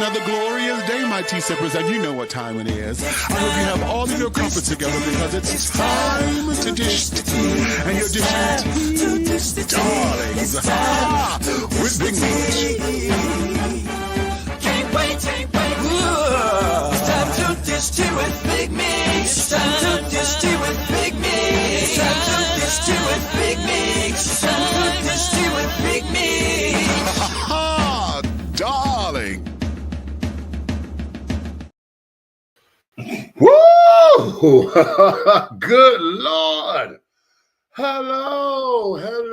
another glorious day, my tea sippers, and you know what time it is. I hope you have all of your comforts together because it's time to dish tea. And you're dishing tea, darlings, with Big Meach. Can't wait. It's time to dish tea with Big Meach. It's time to dish tea with Big Meach. It's time to dish tea with Big Meach. It's time to dish tea with Big Meach. Darling. Woo! Good Lord. Hello. Hello.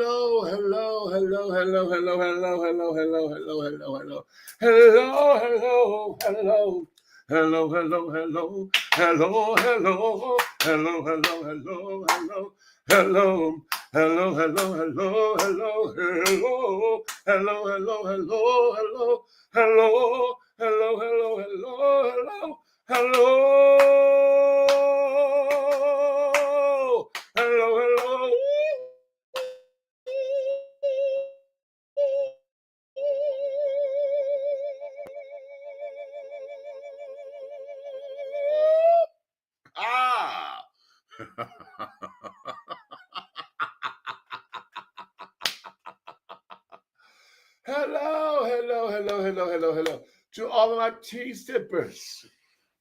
To all of my tea sippers,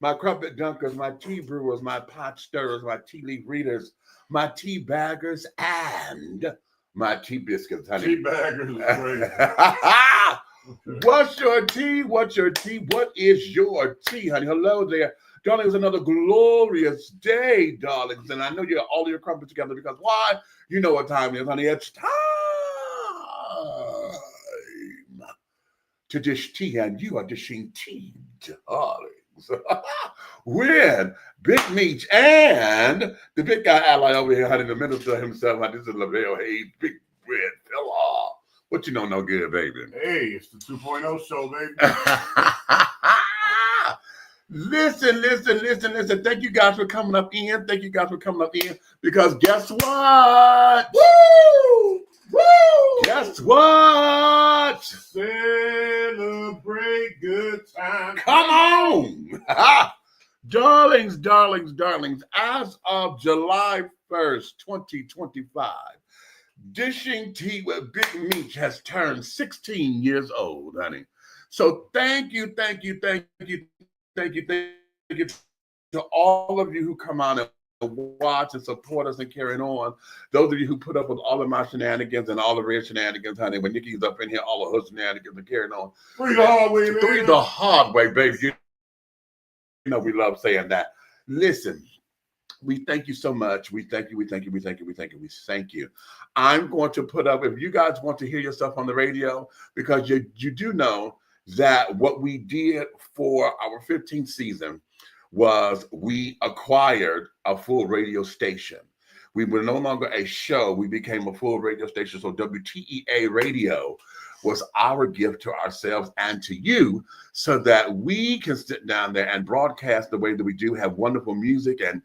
my crumpet dunkers, my tea brewers, my pot stirrers, my tea leaf readers, my tea baggers, and my tea biscuits, honey. Tea baggers is crazy. What's your tea? What is your tea, honey? Hello there. Darling, it's another glorious day, darlings. And I know you're all your crumpets together because why? You know what time it is, honey. It's time to dish tea, and you are dishing tea, darlings. With Big Meach and the big guy ally over here, honey, the minister himself. Honey, this is Lavelle Hayes, big red fella. What you know no good, baby? Hey, it's the 2.0 show, baby. Listen. Thank you guys for coming up in. Because guess what? Woo! Guess what? Celebrate good time. Come on. Darlings. As of July 1st, 2025, Dishing Tea with Big Meach has turned 16 years old, honey. So thank you to all of you who come on and watch and support us and carrying on. Those of you who put up with all of my shenanigans and all the red shenanigans, honey. When Nikki's up in here, all of her shenanigans and carrying on. Three the hard way, man. Three the hard way, baby. You know we love saying that. Listen, we thank you so much. We thank you. I'm going to put up, if you guys want to hear yourself on the radio, because you do know that what we did for our 15th season was we acquired a full radio station. We were no longer a show. We became a full radio station. So WTEA Radio was our gift to ourselves and to you so that we can sit down there and broadcast the way that we do, have wonderful music and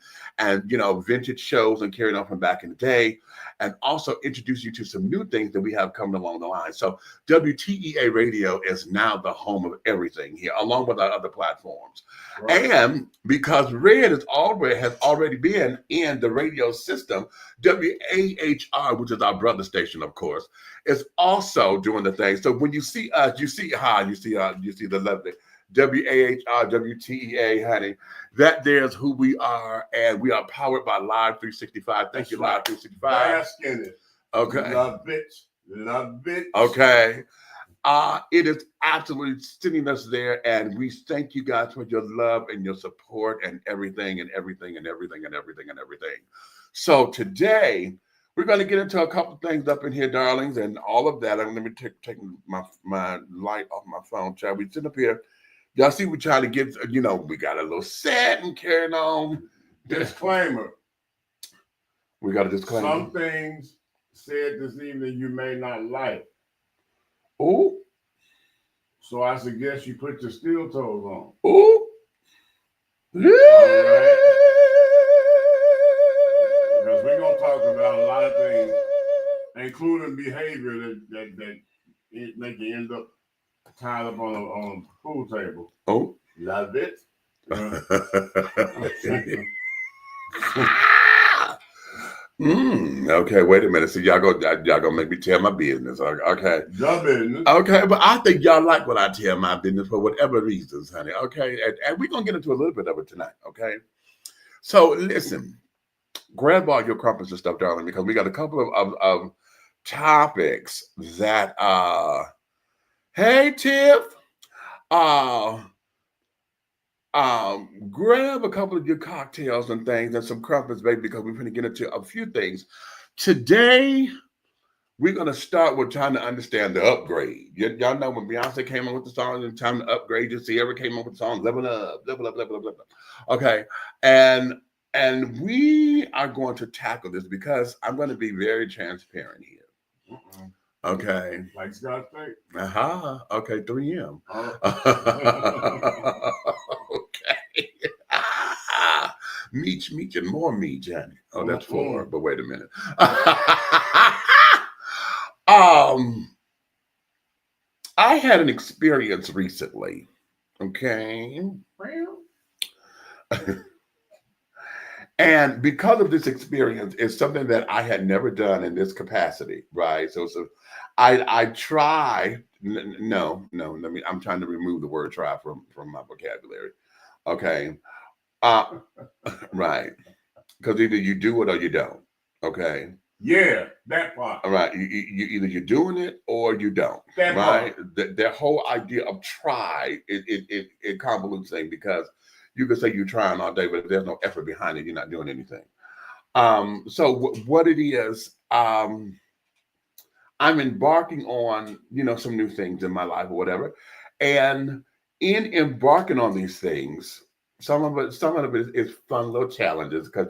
vintage shows and carrying on from back in the day, and also introduce you to some new things that we have coming along the line. So WTEA Radio is now the home of everything here, along with our other platforms. Right. And because Red has already been in the radio system, WAHR, which is our brother station, of course, is also doing the thing. So when you see us, you see the lovely WAHR, WTEA, honey. That there's who we are, and we are powered by Live 365. Thank you, Live 365. Bask in it. Okay. Love it. Okay. It is absolutely sitting us there, and we thank you guys for your love and your support and everything. So today, we're going to get into a couple things up in here, darlings, and all of that. Let me take my light off my phone, child. We sit up here. Y'all see, we try to get, we got a little set and carrying on. Disclaimer. We got a disclaimer. Some things said this evening you may not like. Oh. So I suggest you put your steel toes on. Oh. All right. Because we're going to talk about a lot of things, including behavior that make you end up tied up on the pool table. Oh. Love it. Okay, wait a minute. So y'all gonna make me tell my business. Okay. Your business. Okay, but I think y'all like when I tell my business for whatever reasons, honey. Okay. And we're gonna get into a little bit of it tonight, okay? So listen, grab all your crumpets and stuff, darling, because we got a couple of topics that hey Tiff, grab a couple of your cocktails and things and some crumpets, baby, because we're going to get into a few things. Today, we're going to start with trying to understand the upgrade. Y'all know when Beyonce came up with the song, and time to upgrade, just Sierra came up with the song, level up, level up, level up, level up. Okay. And we are going to tackle this because I'm going to be very transparent here. Okay. Like Scott State? Okay, 3M. Okay. Meach, and more Meach, honey. Oh, that's 4, but wait a minute. I had an experience recently. Okay. And because of this experience, it's something that I had never done in this capacity, right? So I try. No. I'm trying to remove the word "try" from my vocabulary. Okay, right? Because either you do it or you don't. Okay. Yeah, that part. All right. You either you're doing it or you don't. That right? Part. The whole idea of try it convolutes things because you could say you're trying all day, but if there's no effort behind it, you're not doing anything. So what it is, I'm embarking on, some new things in my life or whatever. And in embarking on these things, some of it is fun little challenges because,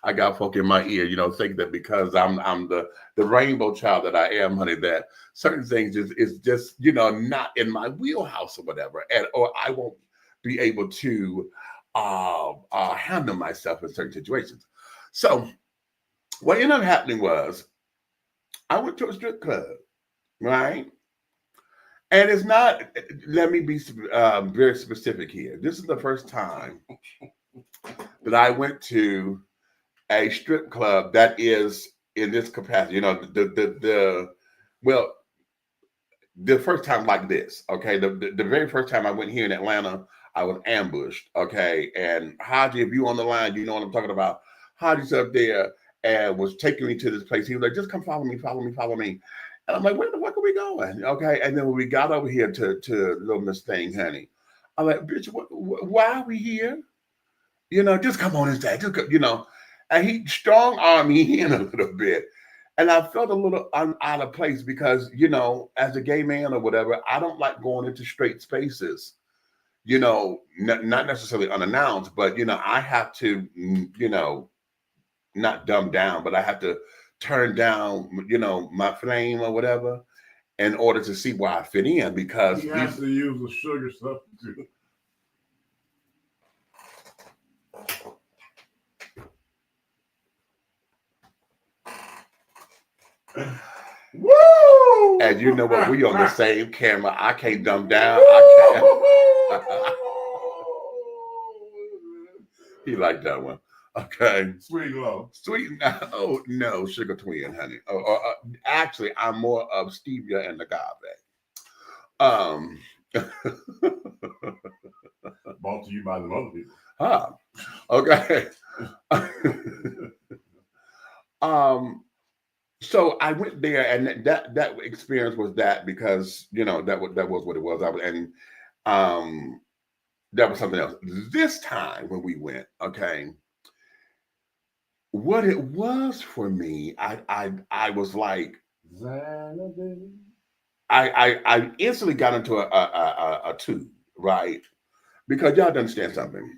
I got folk in my ear, think that because I'm the rainbow child that I am, honey, that certain things is just, not in my wheelhouse or whatever. Or I won't be able to handle myself in certain situations. So what ended up happening was I went to a strip club, right? And it's not, let me be very specific here. This is the first time that I went to a strip club that is in this capacity. The first time like this, okay? The very first time I went here in Atlanta, I was ambushed, okay? And Haji, if you on the line, you know what I'm talking about. Haji's up there and was taking me to this place. He was like, just come follow me, follow me, follow me. And I'm like, where the fuck are we going? Okay. And then when we got over here to Little Miss Thing, honey, I'm like, bitch, why are we here? Just come on inside. Just go, and he strong armed me in a little bit. And I felt a little out of place because, as a gay man or whatever, I don't like going into straight spaces, not necessarily unannounced, but, I have to, not dumb down, but I have to turn down, my flame or whatever in order to see where I fit in because he has to use the sugar substitute. Woo! And you know what? We on the same camera. I can't dumb down. I can't. He liked that one. Okay. Sweet love. Sweet. Oh, no. Sugar twin, honey. Actually, I'm more of stevia and agave. Brought to you by the other people. Okay. So I went there, and that experience was that because that was what it was. That was something else. This time when we went, okay, what it was for me, I was like, I instantly got into a tube, right? Because y'all understand something.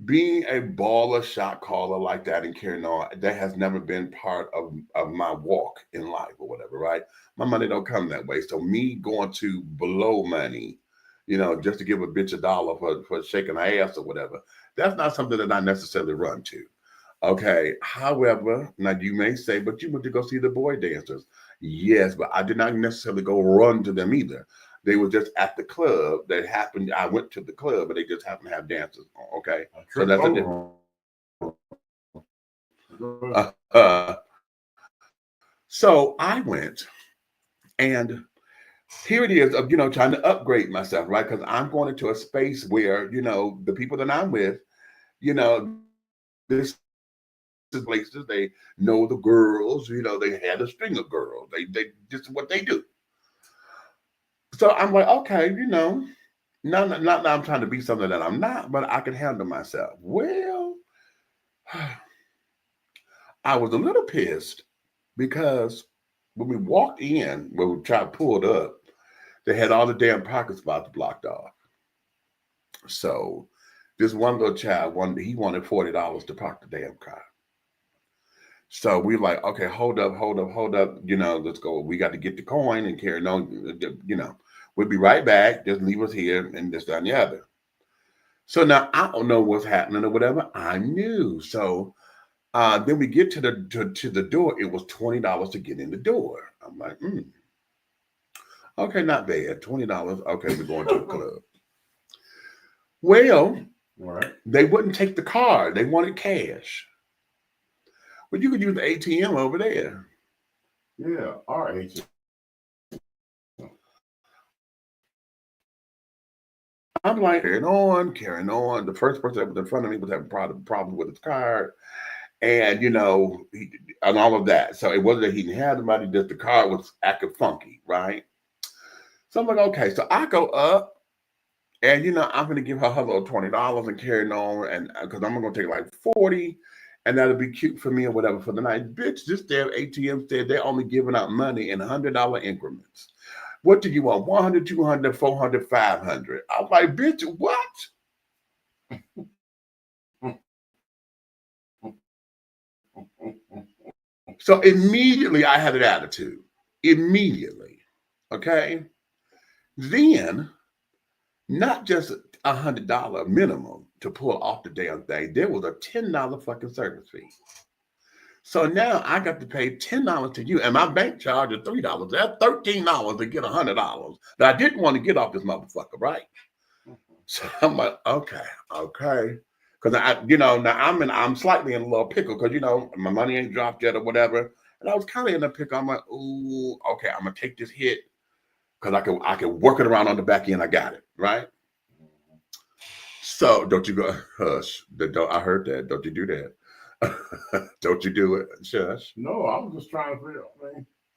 Being a baller shot caller like that and carrying on, that has never been part of my walk in life or whatever, right? My money don't come that way. So me going to blow money, just to give a bitch $1 for shaking her ass or whatever, that's not something that I necessarily run to. Okay. However, now you may say, but you went to go see the boy dancers. Yes, but I did not necessarily go run to them either. They were just at the club. That happened. I went to the club, but they just happened to have dancers. Okay, so that's a different. So I went, and here it is of trying to upgrade myself, right? Because I'm going into a space where the people that I'm with, this is places they know the girls, they had a string of girls. They just what they do. So I'm like, okay, not that I'm trying to be something that I'm not, but I can handle myself. Well, I was a little pissed because when we walked in, when we tried to pull it up, they had all the damn parking spots blocked off. So this one little child he wanted $40 to park the damn car. So we were like, okay, hold up. Let's go. We got to get the coin and carry on. We'll be right back. Just leave us here and this, that, and the other. So now I don't know what's happening or whatever. I'm new. So then we get to the door. It was $20 to get in the door. I'm like, okay, not bad. $20. Okay, we're going to the club. Well, right. They wouldn't take the card. They wanted cash. But you could use the ATM over there. Yeah, our ATM. I'm like, carrying on. The first person that was in front of me was having problem with his card. And, and all of that. So it wasn't that he didn't have the money, just the card was acting funky, right? So I'm like, okay. So I go up and, I'm going to give her little $20 and carrying on. And because I'm going to take like 40 and that'll be cute for me or whatever for the night. Bitch, this damn ATM said they're only giving out money in $100 increments. What do you want? 100, 200, 400, 500. I'm like, bitch, what? So immediately I had an attitude. Immediately. Okay. Then, not just $100 minimum to pull off the damn thing. There was a $10 fucking service fee. So now I got to pay $10 to you, and my bank charge is $3. That's $13 to get $100 that I didn't want to get off this motherfucker, right? So I'm like, okay. Because now I'm slightly in a little pickle because my money ain't dropped yet or whatever. And I was kind of in a pickle. I'm like, ooh, okay, I'm gonna take this hit because I can work it around on the back end. I got it, right? So don't you go, hush. I heard that. Don't you do that. Don't you do it. Shush. No, I was just trying to figure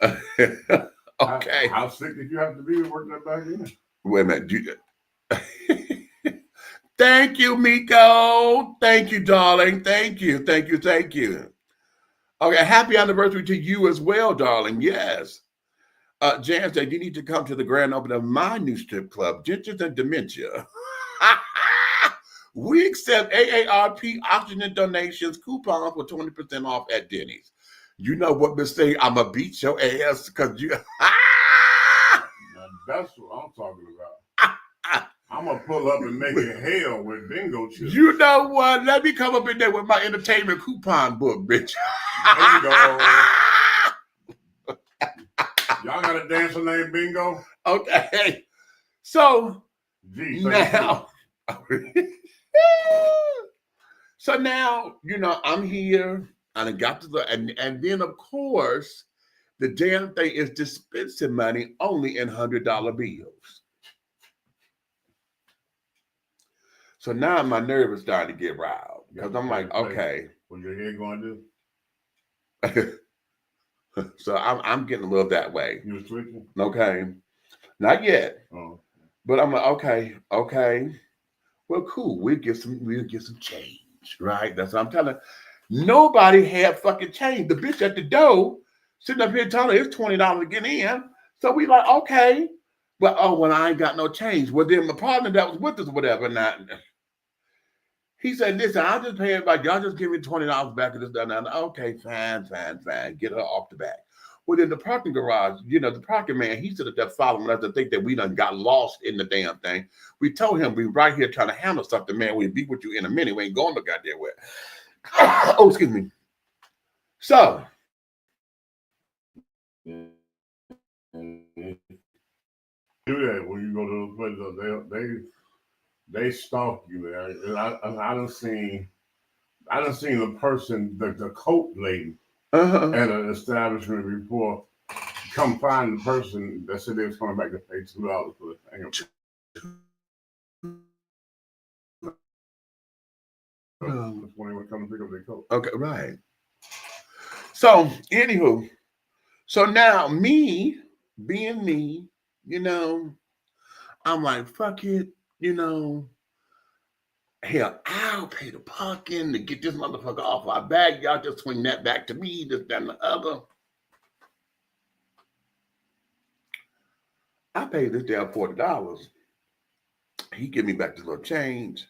out. Okay. How sick did you have to be to work that back in? Wait a minute. Thank you, Miko. Thank you, darling. Thank you. Okay, happy anniversary to you as well, darling. Yes. Jan said, you need to come to the grand opening of my new strip club, Gingers and Dementia. We accept AARP oxygen donations, coupons for 20% off at Denny's. You know what, Miss Thing? I'm going to beat your ass because you... That's what I'm talking about. I'm going to pull up and make it hell with bingo chips. You know what? Let me come up in there with my entertainment coupon book, bitch. Bingo. Y'all got a dancer named Bingo? Okay. So, now... So now, I'm here and I got to and then of course, the damn thing is dispensing money only in $100 bills. So now my nerves starting to get riled because I'm like, okay. What your head going to do? So I'm getting a little that way. You was switching? Okay. Not yet. Oh. But I'm like, okay. Well, cool. We'll get some change, right? That's what I'm telling. Nobody had fucking change. The bitch at the door sitting up here telling her it's $20 to get in. So we like, okay. But I ain't got no change. Well, then my partner that was with us, whatever, he said, listen, I'll just pay everybody. Y'all just give me $20 back of this, that, and that. Okay, fine. Get her off the back. Well, in the parking garage, the parking man, he stood up there following us to think that we done got lost in the damn thing. We told him we right here trying to handle something, man. We'll be with you in a minute. We ain't going no goddamn where. Oh, excuse me. So do that when you go to those places. They stalk you, man. And I done seen a person, the coat lady at an establishment before, come find the person that said they was coming back to pay $2 for the thing. When they would come to pick up their coat. okay, right. So anywho, so now me being me, you know, I'm like, fuck it, you know. Hell, I'll pay the parking to get this motherfucker off our back. Y'all just swing that back to me, this, that, and the other. I paid this damn $40. He give me back this little change.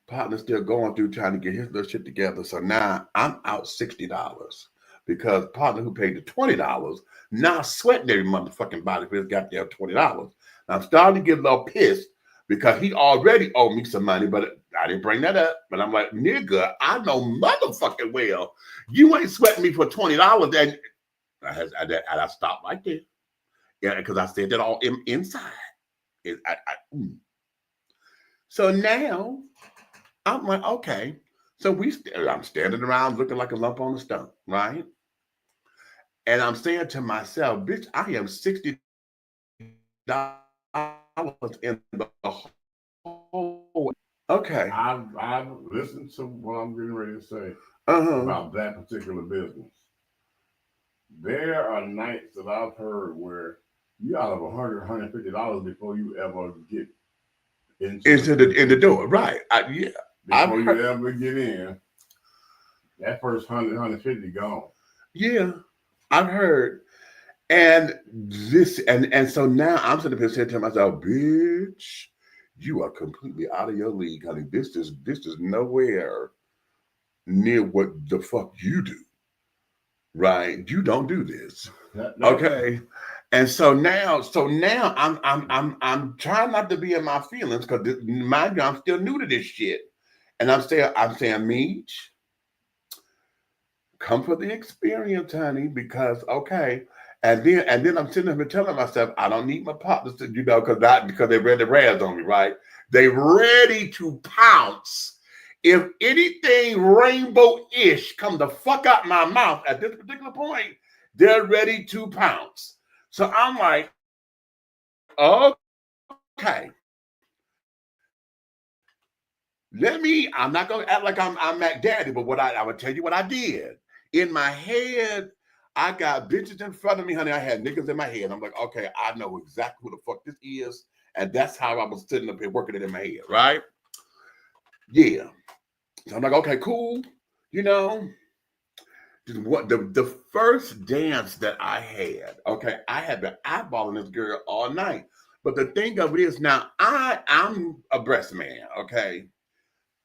Partner's still going through trying to get his little shit together. So now I'm out $60 because partner who paid the $20 now sweating every motherfucking body for his goddamn $20. Now I'm starting to get a little pissed because he already owed me some money, but I didn't bring that up. But I'm like, nigga, I know motherfucking well you ain't sweating me for $20. And I stopped right there. Yeah, because I said that all inside. So now I'm like, okay. So I'm standing around looking like a lump on the stump, right? And I'm saying to myself, bitch, I am $60 in the whole. Okay. I've listened to what I'm getting ready to say about that particular business. There are nights that I've heard where you out of $100, $150 before you ever get into the door, right? Yeah. Before you ever get in, that first 100, 150 gone. Yeah, I've heard. And this, and so now I'm sitting there saying to myself, bitch, you are completely out of your league, honey. This is nowhere near what the fuck you do. Right? You don't do this. Okay. And so now I'm trying not to be in my feelings because mind you, I'm still new to this shit. And I'm saying, Meach, come for the experience, honey, because okay. And then I'm sitting there telling myself, I don't need my partners to, you know, because they ready to razz on me, right? They ready to pounce. If anything rainbow-ish come the fuck out my mouth at this particular point, they're ready to pounce. So I'm like, okay. I'm not gonna act like I'm Mac Daddy, but I would tell you what I did. In my head, I got bitches in front of me, honey. I had niggas in my head. I'm like, okay, I know exactly who the fuck this is. And that's how I was sitting up here working it in my head, right? Yeah. So I'm like, okay, cool. You know, what the first dance that I had, okay, I had been eyeballing this girl all night. But the thing of it is now, I'm a breast man, okay?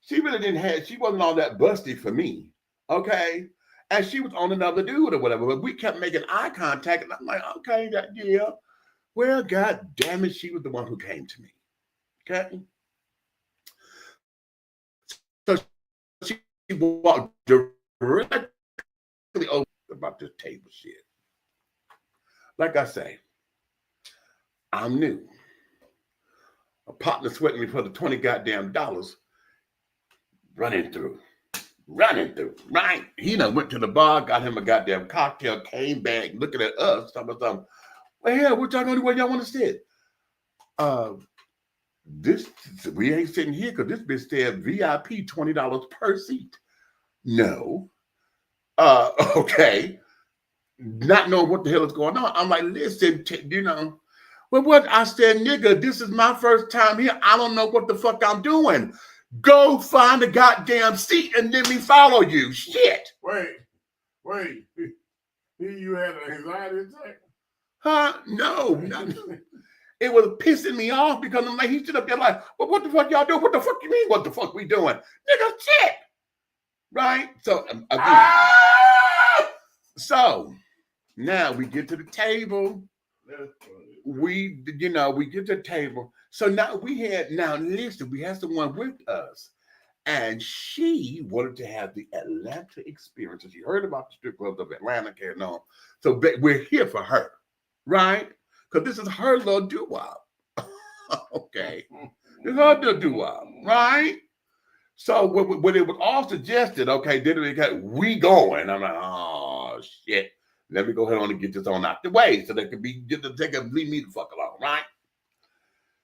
She wasn't all that busty for me, okay? And she was on another dude or whatever, but we kept making eye contact, and I'm like, okay, yeah. Well, God damn it, she was the one who came to me, okay? So she walked directly over about this table shit. Like I say, I'm new. A partner sweating me for the $20 goddamn dollars, running through, right? He done went to the bar, got him a goddamn cocktail, came back looking at us, something. Well, hell, what y'all gonna do? Where y'all want to sit? We ain't sitting here because this bitch said VIP $20 per seat. No. Okay. Not knowing what the hell is going on. I'm like, listen, you know. Well, what I said, nigga, this is my first time here. I don't know what the fuck I'm doing. Go find a goddamn seat and let me follow you. Shit. Wait. You had an anxiety attack? Huh? No. It was pissing me off because I'm like, he stood up there like, well, what the fuck y'all doing? What the fuck you mean? What the fuck we doing? Nigga, shit. Right? So, so now we get to the table. We get to the table. So now we had someone with us. And she wanted to have the Atlanta experience. And she heard about the strip clubs of Atlanta, carrying on. So we're here for her, right? Because this is her little doo-wop. Okay. It's her little doo-wop, right? So when it was all suggested, okay, then it got, we going. I'm like, oh, shit. Let me go ahead on and get this on out the way so they can leave me the fuck alone, right?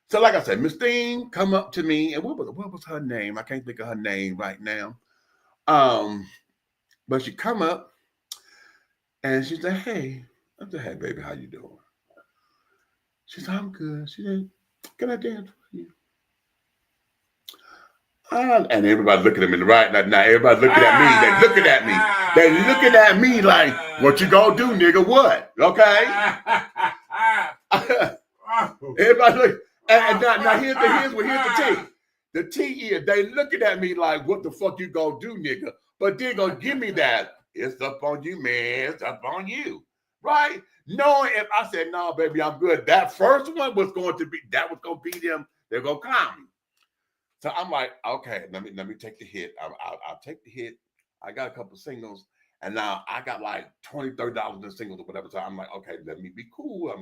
So like I said, Miss Thing come up to me, and what was her name? I can't think of her name right now. But she come up and she said, hey. I said, hey, baby, how you doing? She said, I'm good. She said, can I dance for you? And everybody looking at me, right? Now everybody looking at me. They looking at me. They looking at me like, what you gonna do, nigga? What? Okay? Everybody look. And now here's the tea. The tea is they looking at me like, what the fuck you gonna do, nigga? But they gonna give me that. It's up on you, man. It's up on you. Right? Knowing if I said, no, baby, I'm good. That first one was going to be them. They're gonna clown me. So I'm like, okay, let me take the hit. I'll take the hit. I got a couple singles, and now I got like $20, $30 in singles or whatever. So I'm like, okay, let me be cool.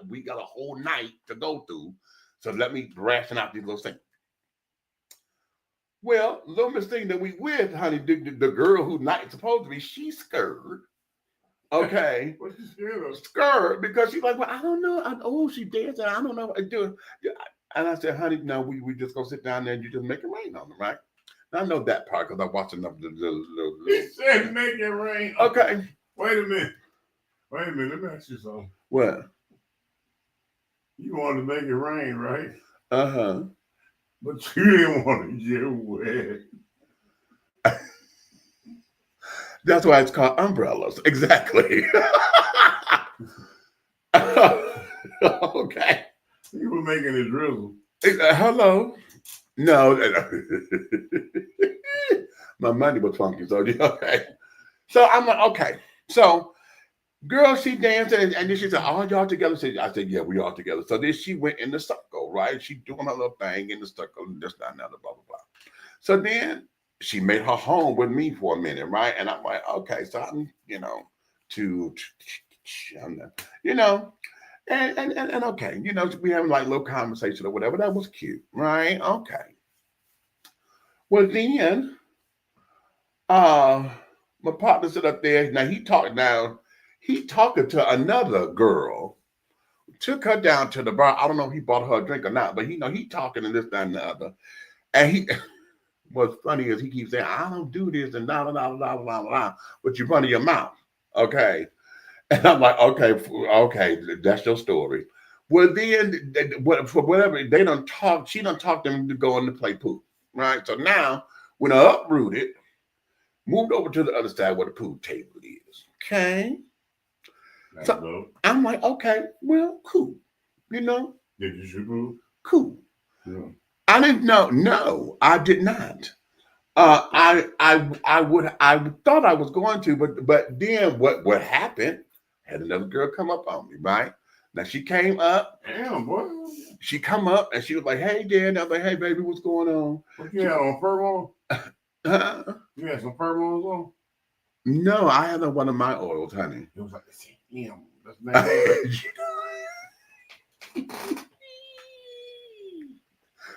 We got a whole night to go through, so let me ration out these little things. Well, little Miss Thing that we with, honey, the girl who's not supposed to be, she's scared. Okay. What's she scared of? Scared because she's like, well, I don't know. She dancing. I don't know what to do. And I said, honey, no, we just go sit down there and you just make it rain on them, right? And I know that part because I watched enough of the He said make it rain. Okay. Wait a minute. Let me ask you something. What? You wanted to make it rain, right? Uh-huh. But you didn't want to get wet. That's why it's called umbrellas. Exactly. Okay. You were making it drizzle. Hello. No. My money was funky. So, okay. So I'm like, okay. So, girl, she danced and then she said, all y'all together? I said, yeah, we all together. So then she went in the circle, right? She doing her little thing in the circle and this, that, and that, blah, blah, blah. So then she made her home with me for a minute, right? And I'm like, okay, so I'm, and okay, we having like a little conversation or whatever. That was cute, right? Okay. Well, then, my partner sit up there. Now he talking to another girl. Took her down to the bar. I don't know if he bought her a drink or not, but he talking to this, that, and the other. And what's funny is he keeps saying, I don't do this and blah, blah, blah, blah, blah, blah, but you run your mouth. Okay. And I'm like, okay, that's your story. Well, then, for whatever, they don't talk, she don't talk them to go in to play pool, right? So now, when I uprooted, moved over to the other side where the pool table is, okay? So I'm like, okay, well, cool, Did you shoot pool? Cool. Yeah. I didn't know. No, I did not. I thought I was going to, but then what happened? Had another girl come up on me, right? Now she came up. Damn, boy. She come up and she was like, hey, Dan. I was like, hey, baby, what's going on? What you had on, fur on? Huh? You had some fur on? No, I had one of my oils, honey. It was like, damn, that's nice.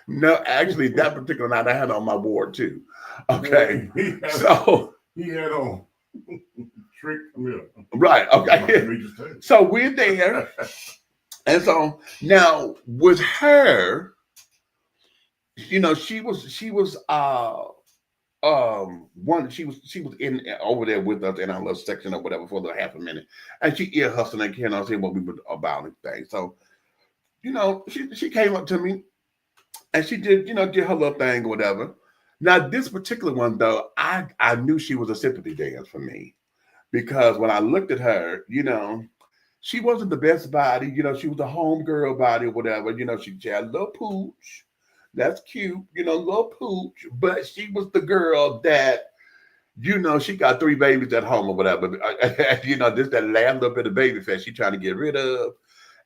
No, actually, that particular night I had on my ward too. Okay. He had on trick milk. Right. Okay. So we're there. And so now with her, she was in over there with us in our little section or whatever for the half a minute. And she ear hustling and can't see what we were about and things. So, she came up to me and she did her little thing or whatever. Now, this particular one, though, I knew she was a sympathy dance for me. Because when I looked at her, she wasn't the best body. She was a homegirl body or whatever. She had a little pooch. That's cute, little pooch. But she was the girl that, she got 3 babies at home or whatever. Just that last little bit of baby fat she trying to get rid of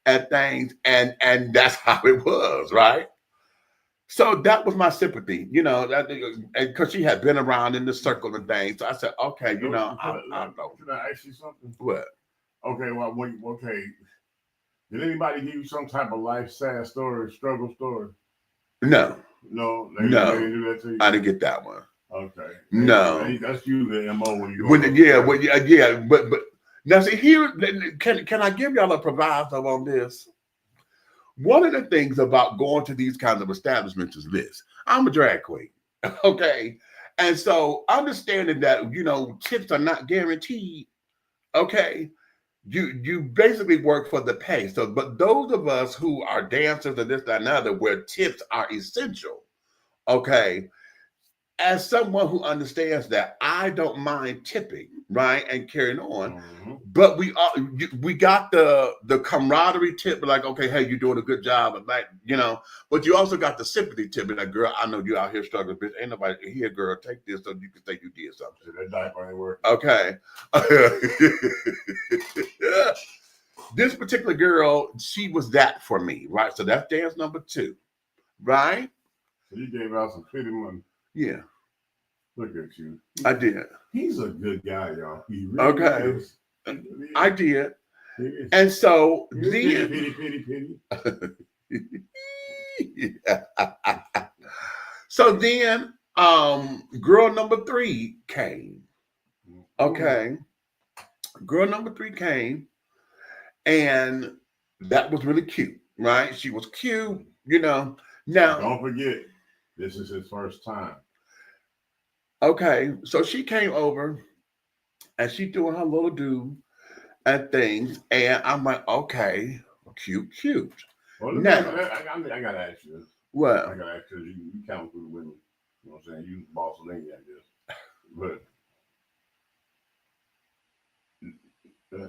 and things. And that's how it was, right? So that was my sympathy, you know, because she had been around in the circle and things. So I said, okay, you know, I'll go. Can I ask you something? What? Okay, well, okay. Did anybody give you some type of life sad story, struggle story? No. No, they didn't do that to you. I didn't get that one. Okay. No. That's usually the MO when you go. But now see here, can I give y'all a proviso on this? One of the things about going to these kinds of establishments is this. I'm a drag queen, okay? And so understanding that, you know, tips are not guaranteed, okay? You basically work for the pay. So, but those of us who are dancers and this, that, and other, where tips are essential, okay? As someone who understands that, I don't mind tipping, right, and carrying on. Mm-hmm. But we got the camaraderie tip, like, okay, hey, you're doing a good job, and like, you know. But you also got the sympathy tip, like, girl, I know you out here struggling, bitch. Ain't nobody here, girl. Take this so you can say you did something. So that diaper ain't working. Okay. This particular girl, she was that for me, right? So that's dance number 2, right? So you gave out some pity money. Yeah. Look at you. I did. He's a good guy, y'all. He really is. I did. He is. And so Pity. So then girl number 3 came. Okay. Girl number 3 came, and that was really cute, right? She was cute, you know. Now don't forget, this is his first time. Okay, so she came over and she doing her little do and things, and I'm like, okay, cute. Well, now, I gotta ask you. What? I gotta ask you. You count through the women. You know what I'm saying? You boss of England, I guess. But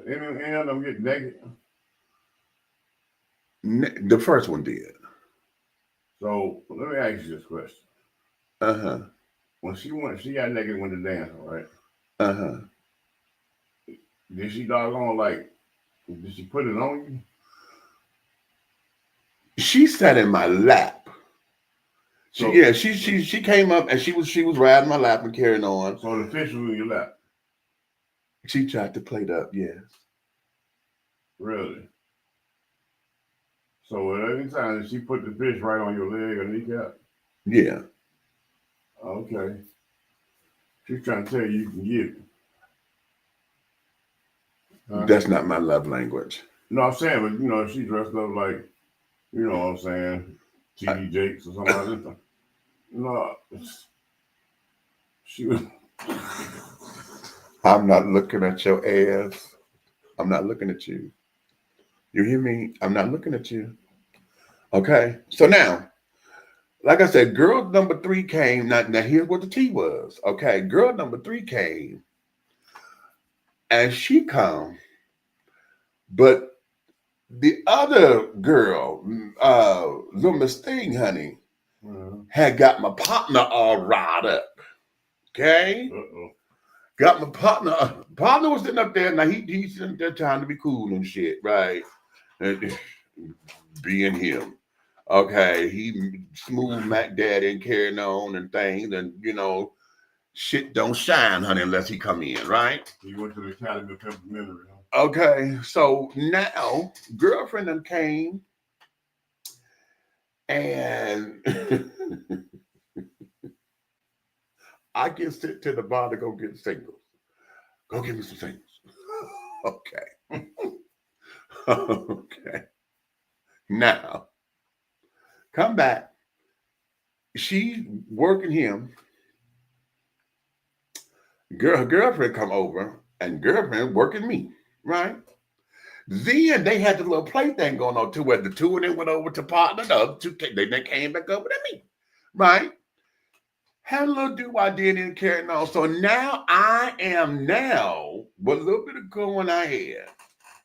any of them get naked? The first one did. So let me ask you this question. When she got naked and went to dance, right? Did she doggone did she put it on you? She sat in my lap. She came up and she was riding my lap and carrying on. So the fish was in your lap. She tried to plate up, yes. Really? So at any time she put the fish right on your leg or kneecap? Yeah. Okay. She's trying to tell you can get it. That's not my love language. No, I'm saying, but you know, she dressed up like, you know what I'm saying, T.D. Jakes or something like that. No, she was. I'm not looking at your ass. I'm not looking at you. You hear me? I'm not looking at you. Okay. So now, like I said, girl number 3 came. Now here's what the tea was. Okay. Girl number 3 came. And she come. But the other girl, little Miss Thing, honey, had got my partner all riled up. Okay? Got my partner. Partner was sitting up there. Now he's sitting there trying to be cool and shit, right? And being him. Okay, he smooth Mac Daddy and carrying on and things, and you know, shit don't shine, honey, unless he come in, right? He went to the Academy of Complimentary. Okay, so now girlfriend then came, and I get sent to the bar to go get singles. Go get me some singles. Okay. Okay. Now, come back. She working him. Her girlfriend come over, and girlfriend working me, right? Then they had the little play thing going on too, where the 2 of them went over to partner, the other 2 they came back over to me, right? Had a little do-I-did and carrying on. So now I am with a little bit of going I had.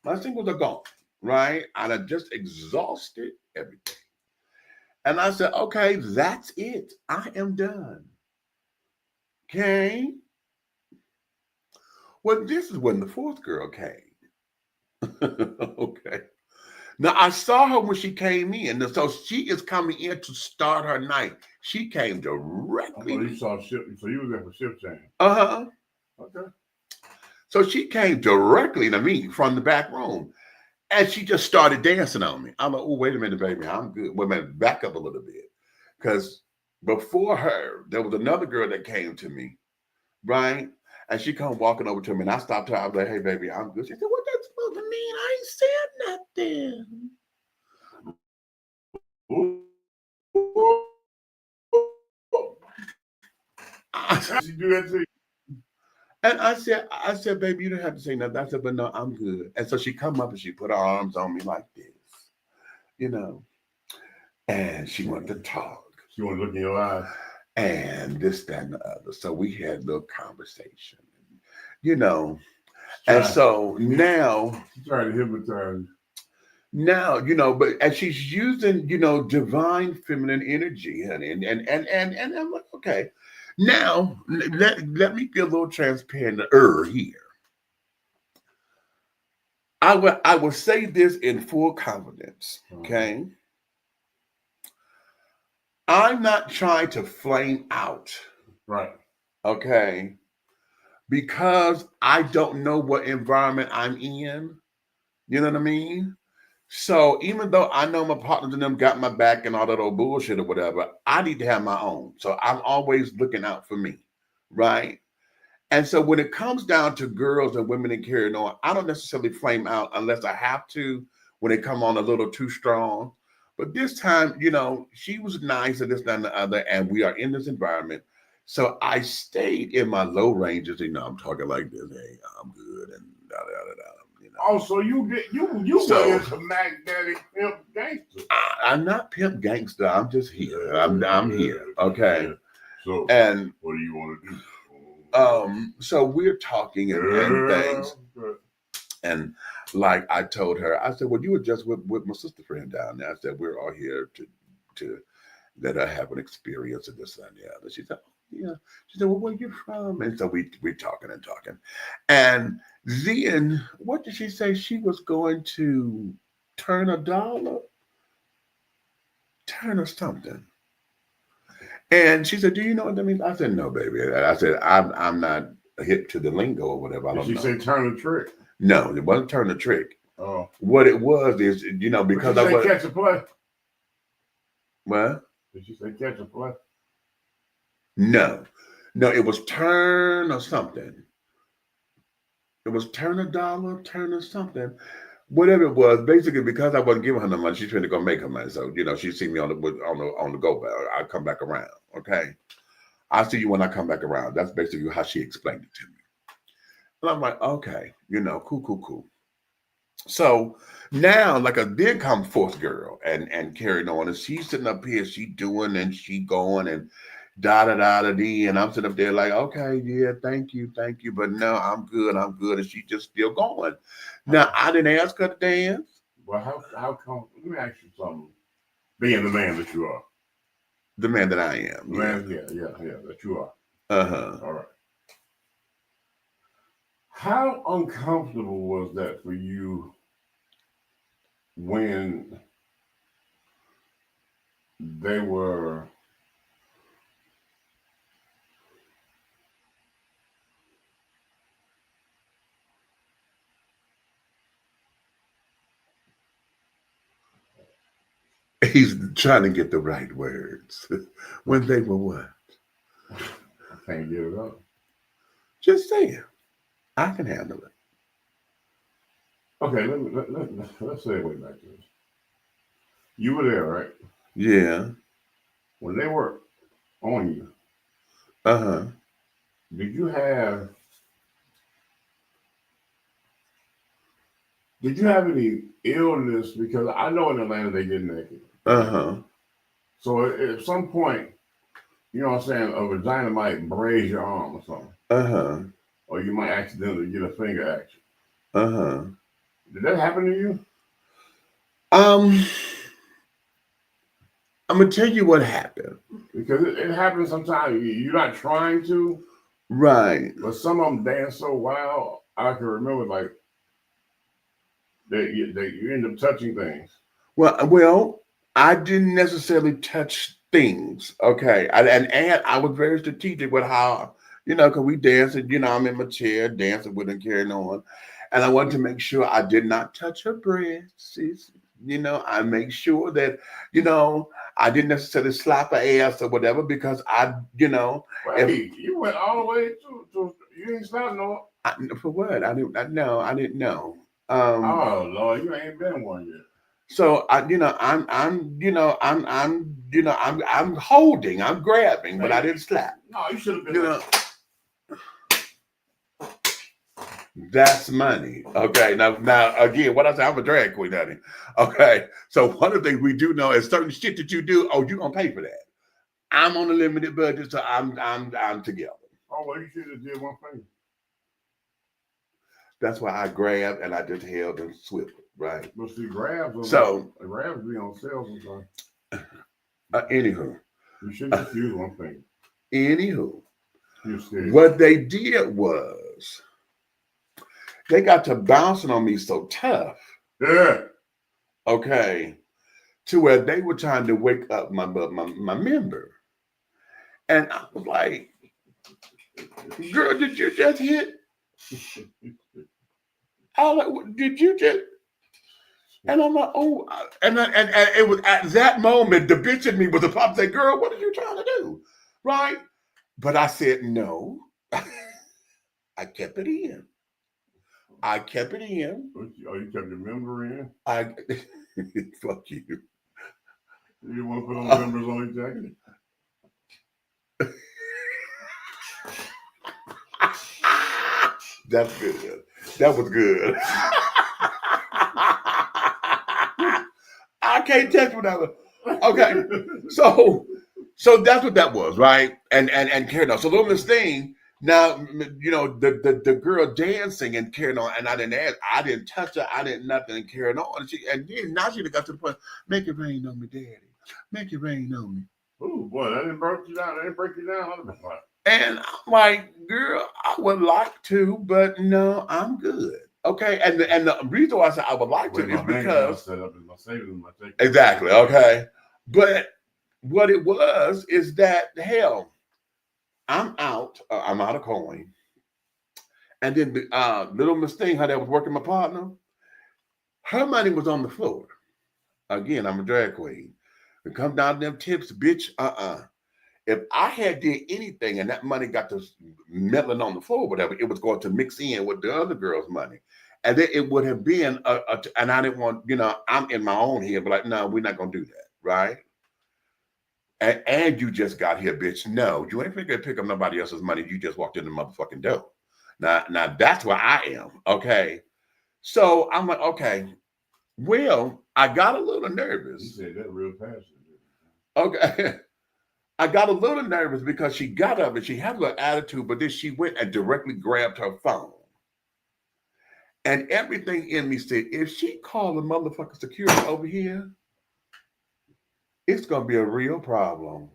My singles are gone, right? And I just exhausted everything. And I said, okay, that's it. I am done. Okay. Well, this is when the 4th girl came. Okay. Now I saw her when she came in, and so she is coming in to start her night. She came directly. Oh, you saw shift, so you was there for shift change. Uh-huh. Okay. So she came directly to me from the back room, and she just started dancing on me. I'm like, oh, wait a minute, baby, I'm good. Wait a minute, back up a little bit, because before her, there was another girl that came to me, right? And she come walking over to me, and I stopped her. I was like, hey, baby, I'm good. She said, what that's supposed to mean? I ain't said nothing. She do that to you? And I said, baby, you don't have to say nothing. I said, but no, I'm good. And so she come up and she put her arms on me like this, you know, and she wanted to talk. She wanted to look in your eyes. And this, that, and the other. So we had a little conversation, you know. And so now, she's trying to hypnotize you. Now, you know, and she's using, you know, divine feminine energy, honey. And I'm like, okay. Now, let me be a little transparent here. I will say this in full confidence, okay? I'm not trying to flame out. Right. Okay? Because I don't know what environment I'm in. You know what I mean? So even though I know my partners and them got my back and all that old bullshit or whatever, I need to have my own. So I'm always looking out for me, right? And so when it comes down to girls and women and carrying on, I don't necessarily flame out unless I have to when they come on a little too strong. But this time, you know, she was nice and this, that, and the other, and we are in this environment. So I stayed in my low ranges. You know, I'm talking like this. Hey, I'm good and da da da da. Oh, so you were into Mac Daddy Pimp Gangster. I'm not Pimp Gangster. I'm just here. I'm here. Okay. So and what do you want to do? So we're talking and things. And like I told her, I said, well, you were just with my sister friend down there. I said, we're all here to let her have an experience of this and the other. She said, oh, yeah. She said, well, where you from? And so we're talking and talking. And then what did she say? She was going to turn $1, turn or something. And she said, do you know what that means? I said, no, baby. I said, I'm not hip to the lingo or whatever. I don't know. Did she say turn the trick? No, it wasn't turn the trick. Oh. What it was is, you know, because Did she say catch a play? What? Did she say catch a play? No, it was turn or something. It was turn $1, turn or something. Whatever it was, basically because I wasn't giving her no money, she's trying to go make her money. So, you know, she see me on the go back. I come back around. Okay. I'll see you when I come back around. That's basically how she explained it to me. And I'm like, okay, you know, cool. So now, like a then come fourth girl and carrying on, and she's sitting up here, she doing and she going and da da da da dee, and I'm sitting up there like, okay, yeah, thank you, but no, I'm good, and she's just still going. Now I didn't ask her to dance. Well, how come? Let me ask you something. Being the man that you are, the man that I am, man, yeah, that you are. All right. How uncomfortable was that for you when they were He's trying to get the right words. When they were what? I can't get it up. Just say it. I can handle it. Okay, let's say it way back to this. You were there, right? Yeah. When they were on you. Did you have any illness? Because I know in Atlanta they get naked. So at some point, you know what I'm saying, a vagina might braze your arm or something. Or you might accidentally get a finger action. Did that happen to you? I'm gonna tell you what happened. Because it happens sometimes. You're not trying to. Right. But some of them dance so wild, I can remember like you end up touching things. Well, I didn't necessarily touch things. Okay, and I was very strategic with how, because we danced. I'm in my chair dancing with her, carrying on, and I wanted to make sure I did not touch her breasts. I make sure that, I didn't necessarily slap her ass or whatever because Wait, you went all the way to you ain't slapped no. For what? I didn't know. Oh Lord, you ain't been one yet. So I'm holding, I'm grabbing, but I didn't slap. No, you should have been. That's money. Okay. Now again, what I say, I'm a drag queen, honey. Okay. So one of the things we do know is certain shit that you do, you're gonna pay for that. I'm on a limited budget, so I'm together. Oh, well, you should have did one thing. That's why I grabbed and I just held and swiveled, right? But see, grabs be on sale sometimes. Anywho. You should just use one thing. Anywho. What they did was they got to bouncing on me so tough. Yeah. Okay. To where they were trying to wake up my member. And I was like, girl, did you just hit? I was like, did you just? And I'm like, oh, and it was at that moment, the bitch in me was a pop. Say, girl, what are you trying to do? Right? But I said, no. I kept it in. Oh, you kept your member in? Fuck you. You want to put on members on your jacket? That's good. That was good. I can't touch whatever. Okay. So that's what that was, right? And carrying on. So little Miss Thing, now, the girl dancing and carrying on, and I didn't touch her, I didn't nothing, and carrying on. And then now she got to the point, make it rain on me, daddy. Make it rain on me. Oh boy, that didn't break you down. And I'm like, girl, I would like to, but no, I'm good. Okay. And the reason why I said I would like to is because set up in my savings, my check. Exactly. Okay. But what it was is that hell, I'm out of coin. And then the little Miss Thing, how that was working my partner, her money was on the floor. Again, I'm a drag queen. It comes down to them tips, bitch. If I had did anything and that money got to meddling on the floor, whatever, it was going to mix in with the other girl's money. And then it would have been, and I didn't want, I'm in my own head, but like, no, we're not going to do that, right? And you just got here, bitch. No, you ain't gonna pick up nobody else's money. You just walked in the motherfucking door. Now that's where I am, okay? So I'm like, okay, well, I got a little nervous. You said that real fast. Okay. I got a little nervous because she got up and she had a little attitude, but then she went and directly grabbed her phone. And everything in me said, if she called the motherfucking security over here, it's going to be a real problem.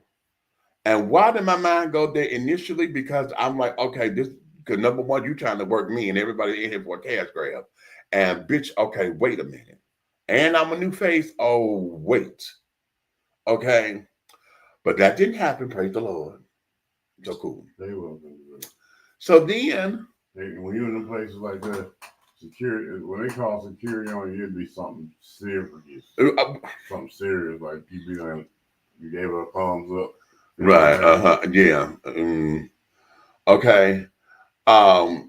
And why did my mind go there initially? Because I'm like, okay, because number one, you trying to work me and everybody in here for a cash grab. And bitch, okay, wait a minute. And I'm a new face. Oh, wait. Okay. But that didn't happen, praise the Lord. So cool. They will. So then. When you're in places like that, security, when they call security on you, it'd be something serious. Something serious, like you gave her a thumbs up. Right, yeah. Okay.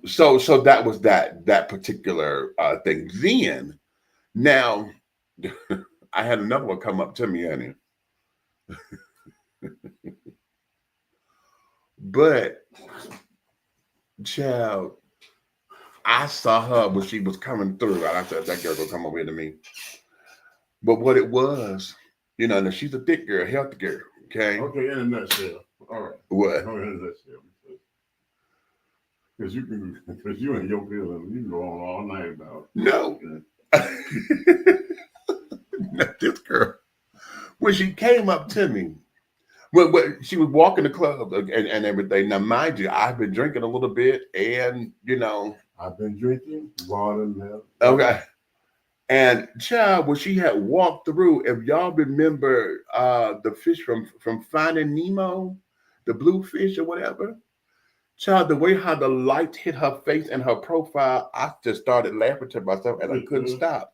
So that was that particular thing. Then, now, I had another one come up to me, honey. But, child, I saw her when she was coming through, and I said, that girl gonna come over here to me. But what it was, now she's a thick girl, healthy girl, okay? Okay, in a nutshell. All right. What? In a nutshell. Because you and your feelings, you can go on all night about it. No. Not this girl. When she came up to me, when she was walking the club and everything. Now, mind you, I've been drinking a little bit, and I've been drinking watermelon. Okay. And child, when she had walked through, if y'all remember the fish from Finding Nemo, the blue fish or whatever, child, the way how the light hit her face and her profile, I just started laughing to myself and I couldn't stop.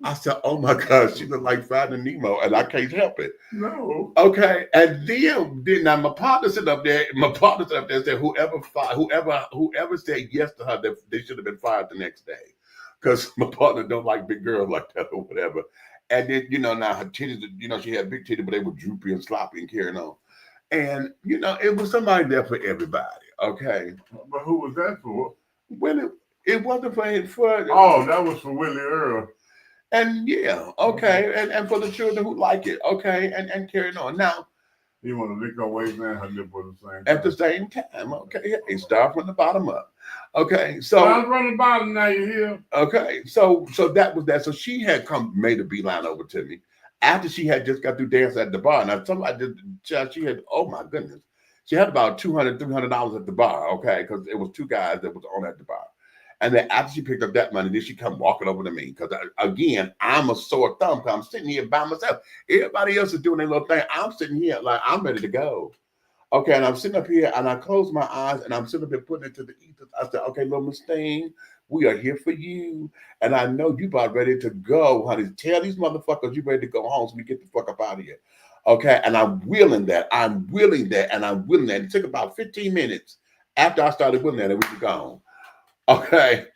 I said, "Oh my God, she looked like Finding Nemo," and I can't help it. No. Okay, and then now my partner sitting up there. My partner sitting up there and said, "Whoever said yes to her, they should have been fired the next day." Because my partner don't like big girls like that or whatever. And then, now her titties, she had big titties, but they were droopy and sloppy and carrying on. And, it was somebody there for everybody, okay? But who was that for? When it wasn't for oh, that was for Willie Earl. And yeah, okay. And for the children who like it, okay, and carrying on. Now, you want to lick her waist and her nipple at the same time, okay? They start from the bottom up. Okay, so start from the bottom, now you're here. Okay, so that was that. So she had made a beeline over to me after she had just got through dancing at the bar. Now somebody did, she had, oh my goodness, she had about $200, $300 at the bar, okay, because it was two guys that was on at the bar. And then after she picked up that money, then she come walking over to me because again, I'm a sore thumb because I'm sitting here by myself. Everybody else is doing their little thing. I'm sitting here like I'm ready to go. Okay, and I'm sitting up here and I close my eyes and I'm sitting up here putting it to the ethers. I said, "Okay, little Miss Thing, we are here for you. And I know you about ready to go, honey. Tell these motherfuckers you ready to go home so we get the fuck up out of here." Okay, and I'm willing that. It took about 15 minutes after I started willing that and we were gone. Okay.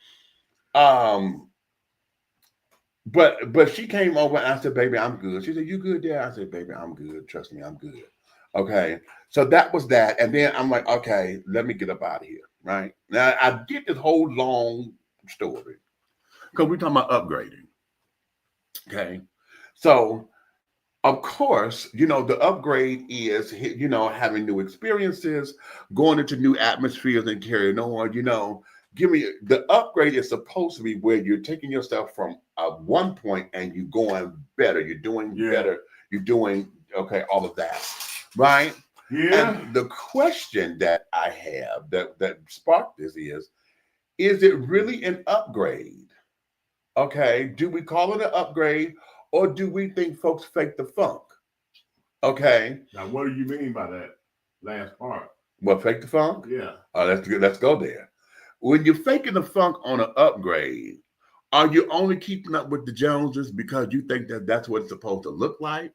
But she came over and I said, "Baby, I'm good." She said, "You good there?" I said, "Baby, I'm good. Trust me, I'm good." Okay. So that was that. And then I'm like, okay, let me get up out of here. Right. Now I get this whole long story because we're talking about upgrading. Okay. So of course, the upgrade is, having new experiences, going into new atmospheres and carrying on, the upgrade is supposed to be where you're taking yourself from one point and you're going better. You're doing better. You're doing, okay, all of that. Right? Yeah. And the question that I have that sparked this is it really an upgrade? Okay. Do we call it an upgrade or do we think folks fake the funk? Okay. Now, what do you mean by that last part? What, fake the funk? Yeah. That's good. Let's go there. When you're faking the funk on an upgrade, are you only keeping up with the Joneses because you think that that's what it's supposed to look like?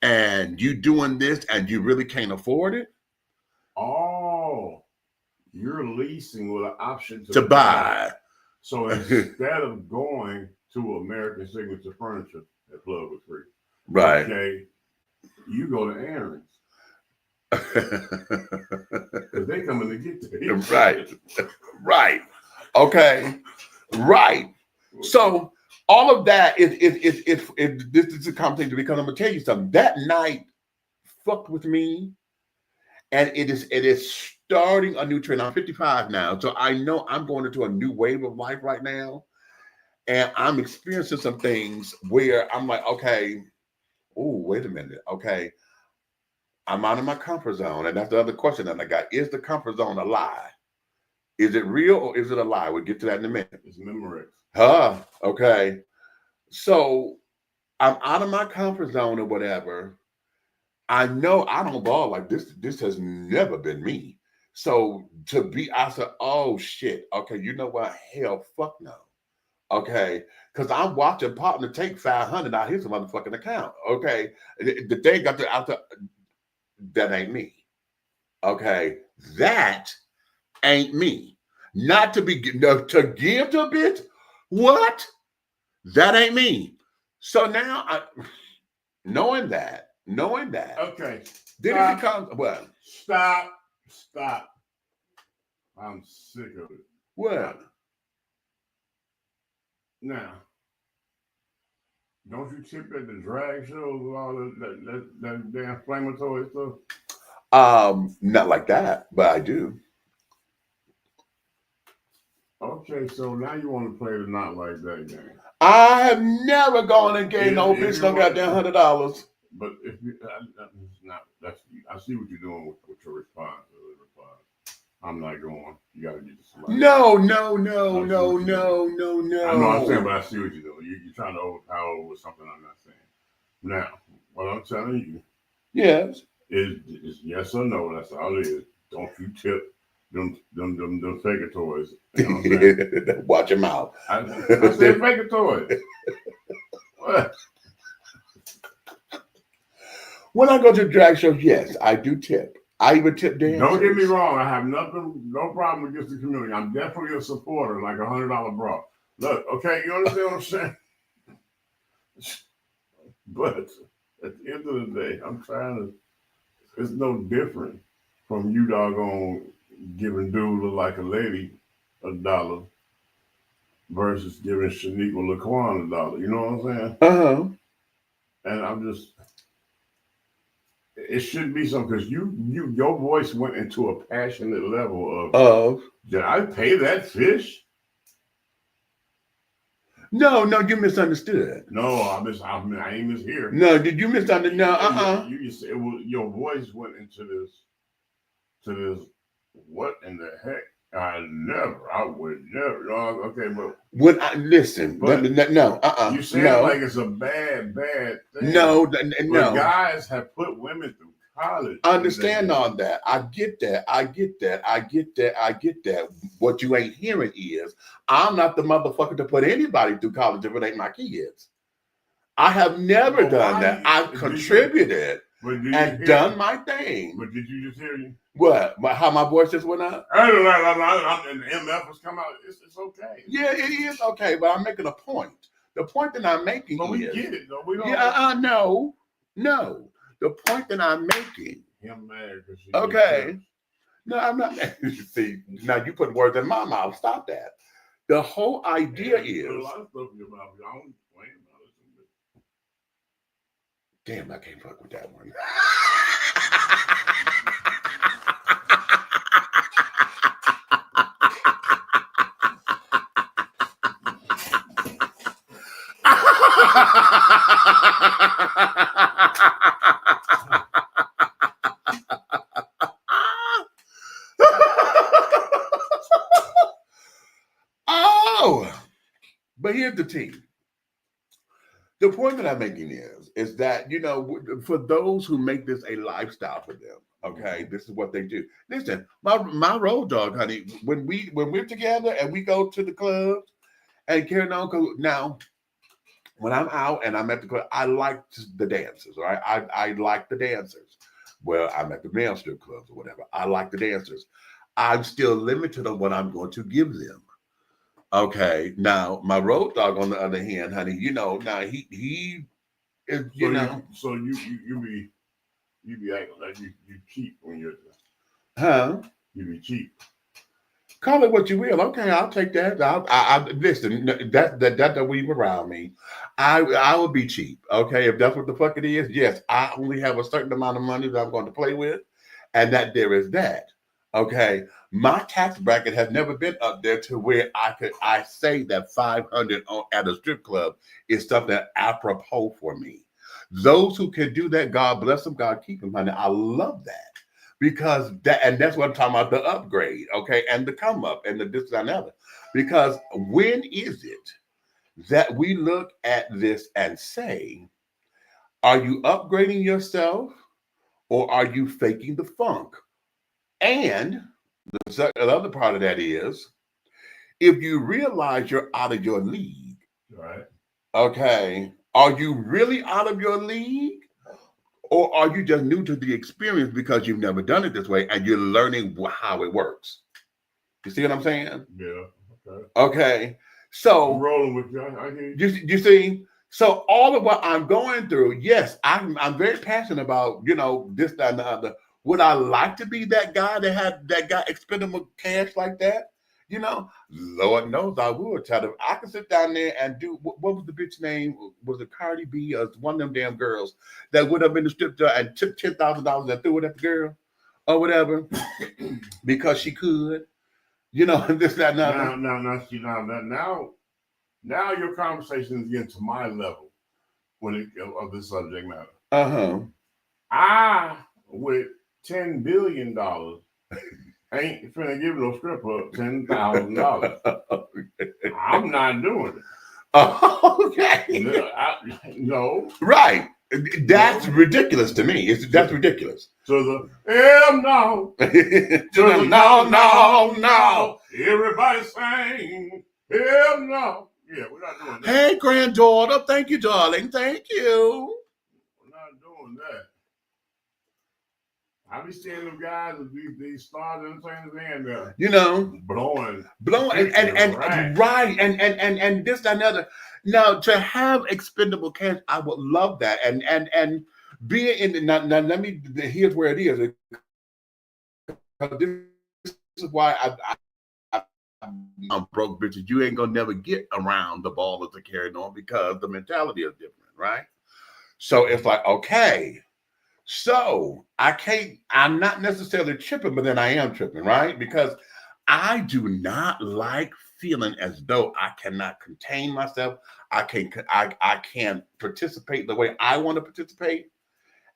And you doing this and you really can't afford it? Oh, you're leasing with an option to buy. So instead of going to American Signature Furniture at Plug with Free, right? Okay, you go to Aaron's because they coming to get you. Right. Okay. Right. So all of that is this is a conversation because I'm gonna tell you something. That night fucked with me, and it is starting a new trend. I'm 55 now, so I know I'm going into a new wave of life right now, and I'm experiencing some things where I'm like, okay, oh, wait a minute, okay, I'm out of my comfort zone, and that's the other question that I got: is the comfort zone a lie? Is it real or is it a lie? We'll get to that in a minute. It's MIRAGE. Okay. So I'm out of my comfort zone or whatever. I know I don't ball like this. This has never been me. So I said, oh shit. Okay, you know what? Hell, fuck no. Okay, because I'm watching partner take 500 out of his motherfucking account. Okay, the thing got that ain't me. Okay, that ain't me. Not to be to give to a bitch. What? That ain't me. So now knowing that. Okay. Then it becomes what? Stop. I'm sick of it. What? Now, don't you tip at the drag shows with all that damn inflammatory stuff? Not like that, but I do. Okay, so now you want to play the not like that game. I have never gone and gave no bitch no goddamn $100. But if you, I see what you're doing with your response. I'm not going. You got to get to somebody. No. I know what I'm saying, but I see what you're doing. You're trying to overpower with something I'm not saying. Now, what I'm telling you Yes. is yes or no. That's all it is. Don't you tip them fakatoys. You know what I'm saying? Watch your mouth. I said fakatoys. What? When I go to drag shows, yes, I do tip. I even tip dancers. Don't get me wrong. I have no problem against the community. I'm definitely a supporter, like $100 bra. Look, okay, you understand what I'm saying? But at the end of the day, I'm trying to. It's no different from you doggone giving dude look like a lady $1 versus giving Shaniqua Laquan $1. You know what I'm saying? Uh-huh. And I'm just. It should be something because your voice went into a passionate level of did I pay that fish? No, you misunderstood. No, I ain't mishear. No, did you misunderstand? No, You said it was, your voice went into this. What in the heck? I would never. No, okay, but when I listen, no. You said like it's a bad thing. No. But guys have put women through college. Understand all that. I get that. What you ain't hearing is I'm not the motherfucker to put anybody through college if it ain't my kids. I have never done that. I've contributed and done my thing. But did you just hear you? What? How my voice just went up? And the MF was coming out. It's okay. Yeah, it is okay, but I'm making a point. The point that I'm making but we is, get it though. We don't. Yeah, no. The point that I'm making. Him mad because she. Okay. No, I'm not. See, now you put words in my mouth. Stop that. The whole idea is. A lot of stuff in your mouth. I don't complain about it. Damn, I can't fuck with that one. But here's the tea. The point that I'm making is that, for those who make this a lifestyle for them, okay, this is what they do. Listen, my road dog, honey, when we're together and we go to the clubs and carry on, now, when I'm out and I'm at the club, I like the dancers, right? I like the dancers. Well, I'm at the male strip clubs or whatever. I like the dancers. I'm still limited on what I'm going to give them. Okay, now my road dog, on the other hand, honey, now he is, So you be acting like you cheap when you're. Huh? You be cheap. Call it what you will. Okay, I'll take that. I listen. That the weave around me. I will be cheap. Okay, if that's what the fuck it is. Yes, I only have a certain amount of money that I'm going to play with, and that there is that. Okay, my tax bracket has never been up there to where I say that 500 at a strip club is something apropos for me. Those who can do that, God bless them, God keep them, honey. I love that. Because that's what I'm talking about, the upgrade, okay, and the come up and the this and that. Because when is it that we look at this and say, are you upgrading yourself or are you faking the funk? And the other part of that is, if you realize you're out of your league, right? Okay, are you really out of your league? Or are you just new to the experience because you've never done it this way and you're learning how it works? You see what I'm saying? Yeah. Okay. Okay. So I'm rolling with you. I hear you. You see? So all of what I'm going through, yes, I'm very passionate about, this, that, and the other. Would I like to be that guy that got expendable cash like that? Lord knows I would. I can sit down there and do, what was the bitch name? Was it Cardi B or one of them damn girls that would have been the strip club and took $10,000 and threw it at the girl or whatever because she could, this, that, and the other. Now your conversation is getting to my level of this subject matter. Uh-huh. I, with $10 billion, ain't finna give no stripper $10,000. I'm not doing it. Okay. No. Right. That's ridiculous to me. That's ridiculous. So the hell no. No. Everybody sing. Hell no. Yeah, we're not doing that. Hey, granddaughter. Thank you, darling. Thank you. We're not doing that. I be seeing them guys with these stars entertainers and you know, blowing and right and this that, and other. Now to have expendable cash, I would love that. And being in the now let me here's where it is. This is why I'm broke, bitches. You ain't gonna never get around the ballers are carrying on because the mentality is different, right? So it's like, okay. So I'm not necessarily tripping, but then I am tripping, right? Because I do not like feeling as though I cannot contain myself. I can't participate the way I want to participate.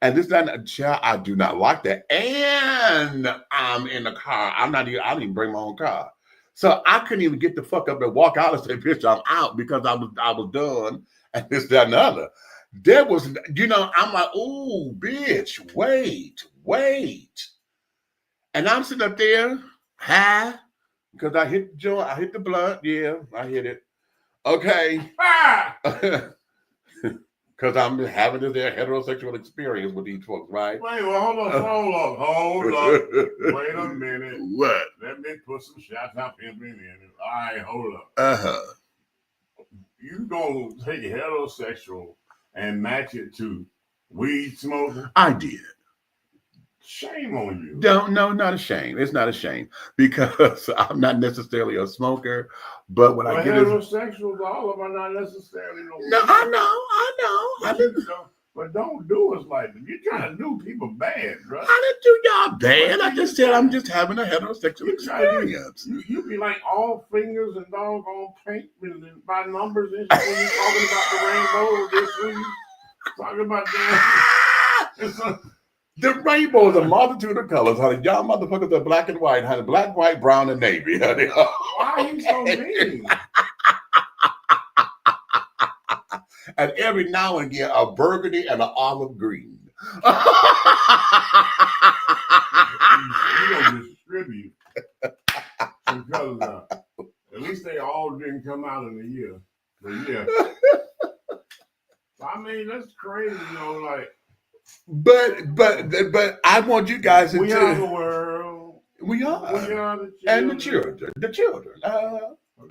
And this child, I do not like that. And I'm in the car. I didn't even bring my own car. So I couldn't even get the fuck up and walk out and say, bitch, I'm out because I was done. And this, that, and the other. There was, I'm like, oh, bitch, wait. And I'm sitting up there, high, because I hit the joint, I hit the blunt. Yeah, I hit it. Okay. Because I'm having this heterosexual experience with these folks, right? Wait, well, hold up. Wait a minute. What? Let me put some shots out in it. All right, hold up. Uh-huh. You gonna take heterosexual and match it to weed smoking? I did. Shame on you. No, not a shame. It's not a shame because I'm not necessarily a smoker. But when I get heterosexuals, all of them are not necessarily. No, I know. But don't do us like that. You're trying to do people bad, bro. I didn't do y'all bad. I just said I'm just having a heterosexual experience. You be like all fingers and doggone paint by numbers and shit when you're talking about the rainbow this week. Talking about that. The rainbow is a multitude of colors, honey. Y'all motherfuckers are black and white, honey. Black, white, brown, and navy, honey. Why are you so mean? And every now and again, a burgundy and an olive green. You don't distribute because at least they all didn't come out in a year. But yeah, I mean that's crazy, like. But I want you guys to. We are the world. We are the children. And the children. The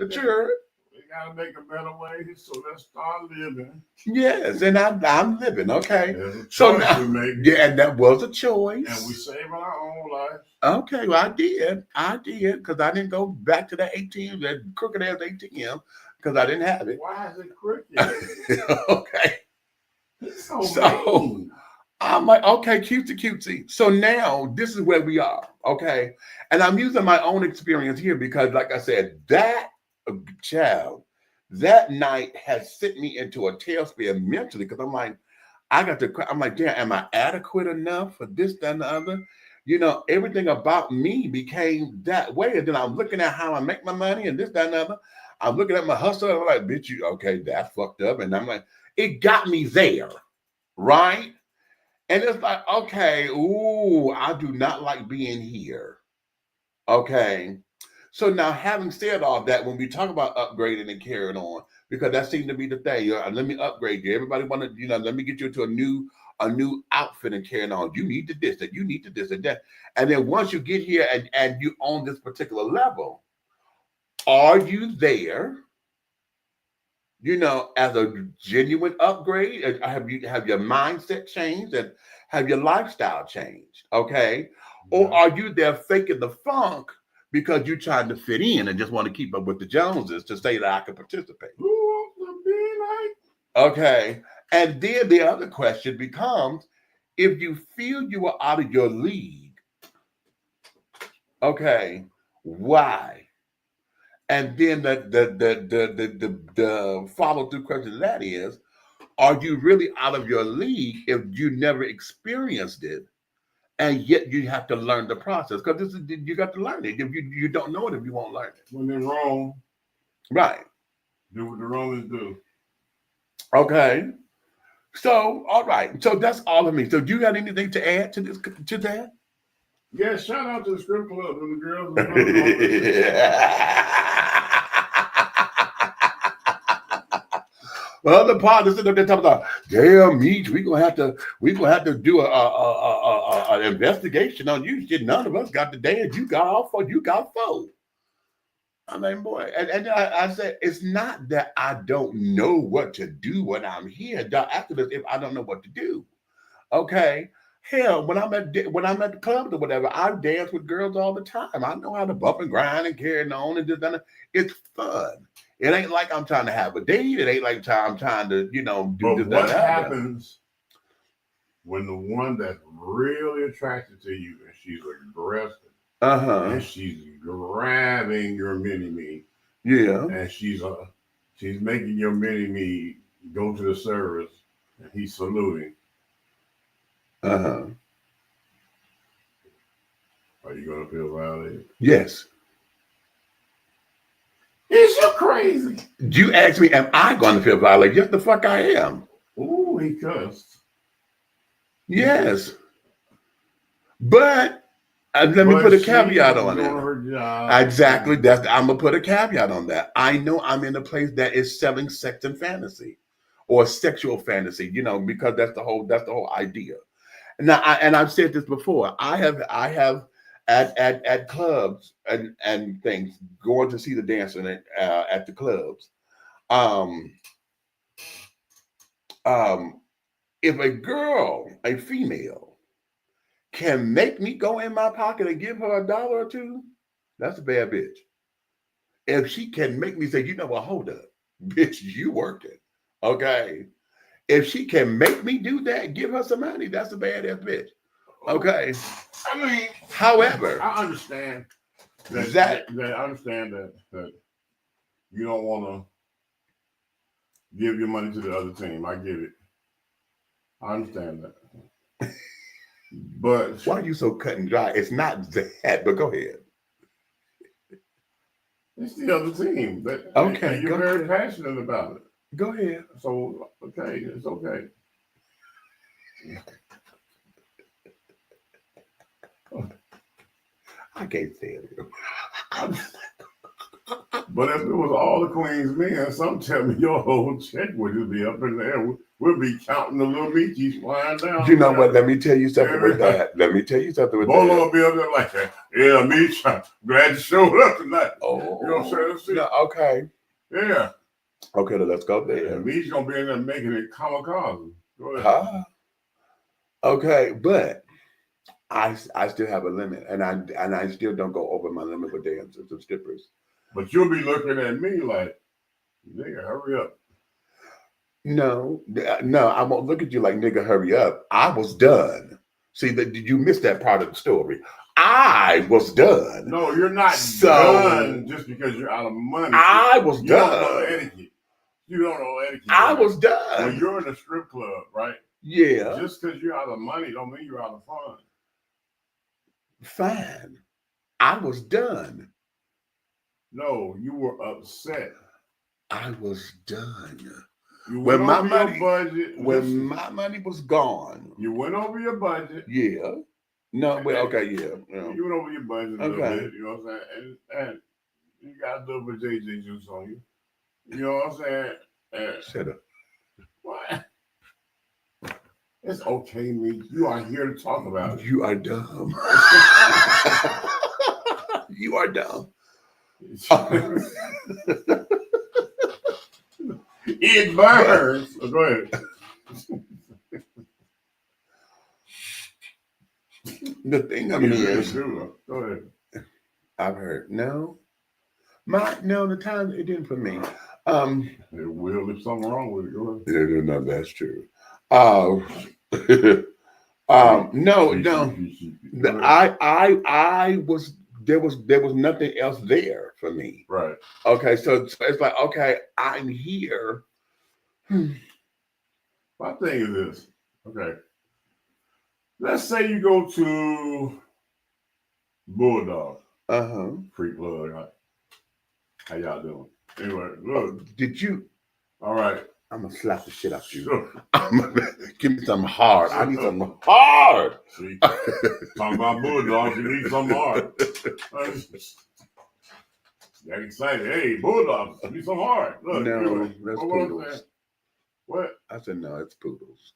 children. We gotta make a better way, so let's start living. Yes, and I'm living. Okay. So now, and that was a choice. And we saved our own life. Okay, well, I did, because I didn't go back to that ATM, that crooked ass ATM, because I didn't have it. Why is it crooked? Okay. So mean. I'm like, okay, cutesy. So now this is where we are, okay? And I'm using my own experience here because, like I said, that child, that night has sent me into a tailspin mentally because I'm like, damn, am I adequate enough for this, that, and the other? Everything about me became that way. And then I'm looking at how I make my money and this, that, and the other. I'm looking at my hustle and I'm like, bitch, okay, that's fucked up. And I'm like, it got me there, right? And it's like, okay, ooh, I do not like being here. Okay. So now having said all that, when we talk about upgrading and carrying on, because that seemed to be the thing, let me upgrade you. Everybody want to, let me get you to a new outfit and carrying on. You need to this, that you need to this and that. And then once you get here and you on this particular level, are you there? As a genuine upgrade, have your mindset changed and have your lifestyle changed? Okay. Or are you there faking the funk because you're trying to fit in and just want to keep up with the Joneses to say that I can participate? Who wants to be like? Okay. And then the other question becomes, if you feel you are out of your league, okay, why? And then the follow-through question to that is, are you really out of your league if you never experienced it, and yet you have to learn the process? Because you got to learn it. If you don't know it, if you won't learn it. When they're wrong. Right. Do what the Romans do. Okay. So, all right. So that's all of me. So, do you got anything to add to this to that? Yeah, shout out to the strip club and the girls. And Well, the part is they're talking about, damn, Meach, we gonna have to do an investigation on you. Shit, none of us got the dance. You got four. I mean, boy, and I said it's not that I don't know what to do when I'm here. After this, if I don't know what to do, okay. Hell, when I'm at the club or whatever, I dance with girls all the time. I know how to bump and grind and carry on and just done it. It's fun. It ain't like I'm trying to have a date. It ain't like I'm trying to, do but this. what happens when the one that's really attracted to you and she's aggressive and she's grabbing your mini-me, and she's making your mini-me go to the service and he's saluting. Are you gonna feel violated? Yes. Is you crazy? You ask me, am I going to feel violated? Yes, the fuck I am. Ooh, he cussed. Yes. But let me put a caveat on it. Exactly. I'm gonna put a caveat on that. I know I'm in a place that is selling sex and fantasy, or sexual fantasy. Because that's the whole idea. Now, I've said this before. I have at clubs and things going to see the dancing at the clubs. If a female, can make me go in my pocket and give her $1 or $2, that's a bad bitch. If she can make me say, well, hold up, bitch, you working, okay? If she can make me do that, give her some money, that's a badass bitch. Okay. I mean, however, I understand that you don't want to give your money to the other team. I get it. I understand that. But why are you so cut and dry? It's not that, but go ahead. It's the other team. Okay. And you're very passionate about it. Go ahead. So, okay, it's okay. I can't say it. But if it was all the Queen's men, some tell me your whole check would just be up in there. We'll be counting the little Meachies flying down. You know what? Let me tell you something with that. Bolo will be up there like that. Yeah, Meach, I'm glad you showed up tonight. Oh. You know what I'm saying? No, okay. Yeah. Okay, then let's go there. And Meach gonna be in there making it kamikaze. Go ahead. Okay, but I still have a limit, and I still don't go over my limit with dancers and strippers. But you'll be looking at me like, nigga, hurry up. No, I won't look at you like, nigga, hurry up. I was done. See, did you miss that part of the story? I was done. No, you're not done just because you're out of money. I was done. You don't know etiquette. You don't know etiquette. I was done. When you're in a strip club, right? Yeah. Just because you're out of money don't mean you're out of fun. Fine. I was done. No, you were upset. I was done. You went over your budget. When my money was gone. You went over your budget. Yeah. No, well, okay, yeah. You went over your budget a little bit, you know what I'm saying? And you got a little bit of JJ juice on you. You know what I'm saying? Shut up. What? It's okay, me. You are here to talk about it. You are dumb. You are dumb. It burns. Go ahead. The thing of it is, go ahead. I've heard no, the time it didn't for me. It will if something wrong with it. Go ahead. No, that's true. No. I was. There was nothing else there for me. Right. Okay, so it's like, okay, I'm here. My thing is this. Okay. Let's say you go to Bulldog. Uh-huh. Free plug. How y'all doing? Anyway, look. Did you? All right. I'm gonna slap the shit out you. Sure. Give me something hard. I need something hard. See, talking about bulldogs, you need something hard. Get excited. Hey, bulldogs, need some hard. Look, No, anyway, that's what was poodles. that? What? I said no, it's poodles.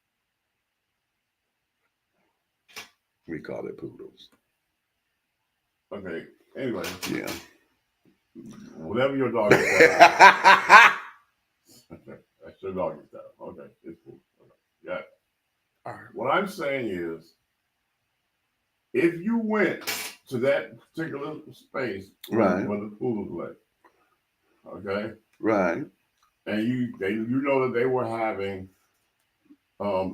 We call it poodles. Okay. Anyway. Yeah. Whatever your dog is. That's your dog is. Okay. It's cool. Okay. Yeah. All right. What I'm saying is, if you went to that particular space Right. where the poodles lay, okay, Right. and you know that they were having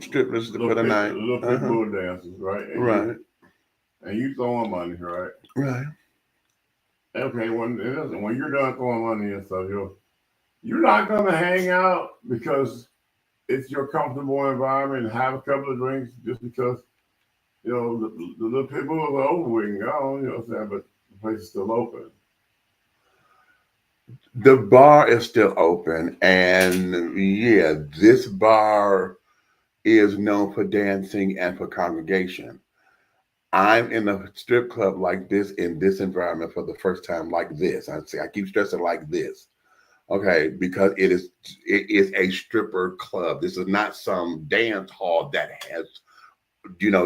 Strippers for the night. little pit bull dances, right? And right. You throwing money, right? Right. Okay, when you're done throwing money and stuff, you're not gonna hang out because it's your comfortable environment and have a couple of drinks just because the little pit bulls are over with and gone, you know what I'm saying? But the place is still open. The bar is still open, and yeah, this bar is known for dancing and for congregation. I'm in a strip club like this in this environment for the first time like this. I keep stressing like this. Okay, because it is a stripper club. This is not some dance hall that has,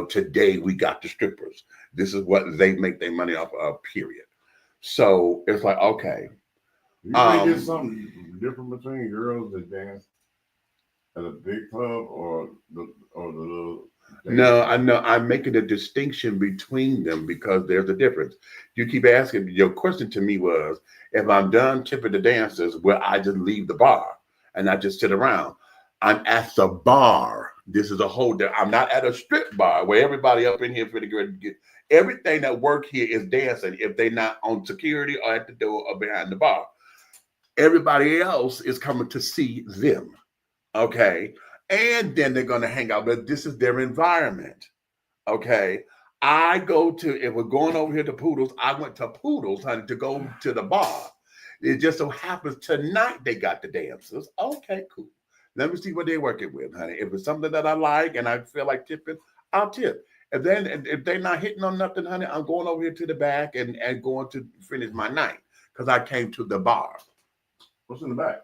today we got the strippers. This is what they make their money off of, period. So it's like, okay. You think it's something different between girls that dance at a big club or the little? No, I know I'm making a distinction between them because there's a difference. You keep asking, your question to me was, if I'm done tipping the dancers, will I just leave the bar and I just sit around? I'm at the bar. This is a whole I'm not at a strip bar where everybody up in here for the get everything that work here is dancing if they're not on security or at the door or behind the bar. Everybody else is coming to see them. Okay. And then they're going to hang out, but this is their environment. Okay. If we're going over here to Poodles, I went to Poodles, honey, to go to the bar. It just so happens tonight they got the dancers. Okay, cool. Let me see what they're working with, honey. If it's something that I like and I feel like tipping, I'll tip. If they're not hitting on nothing, honey, I'm going over here to the back and going to finish my night because I came to the bar. What's in the back?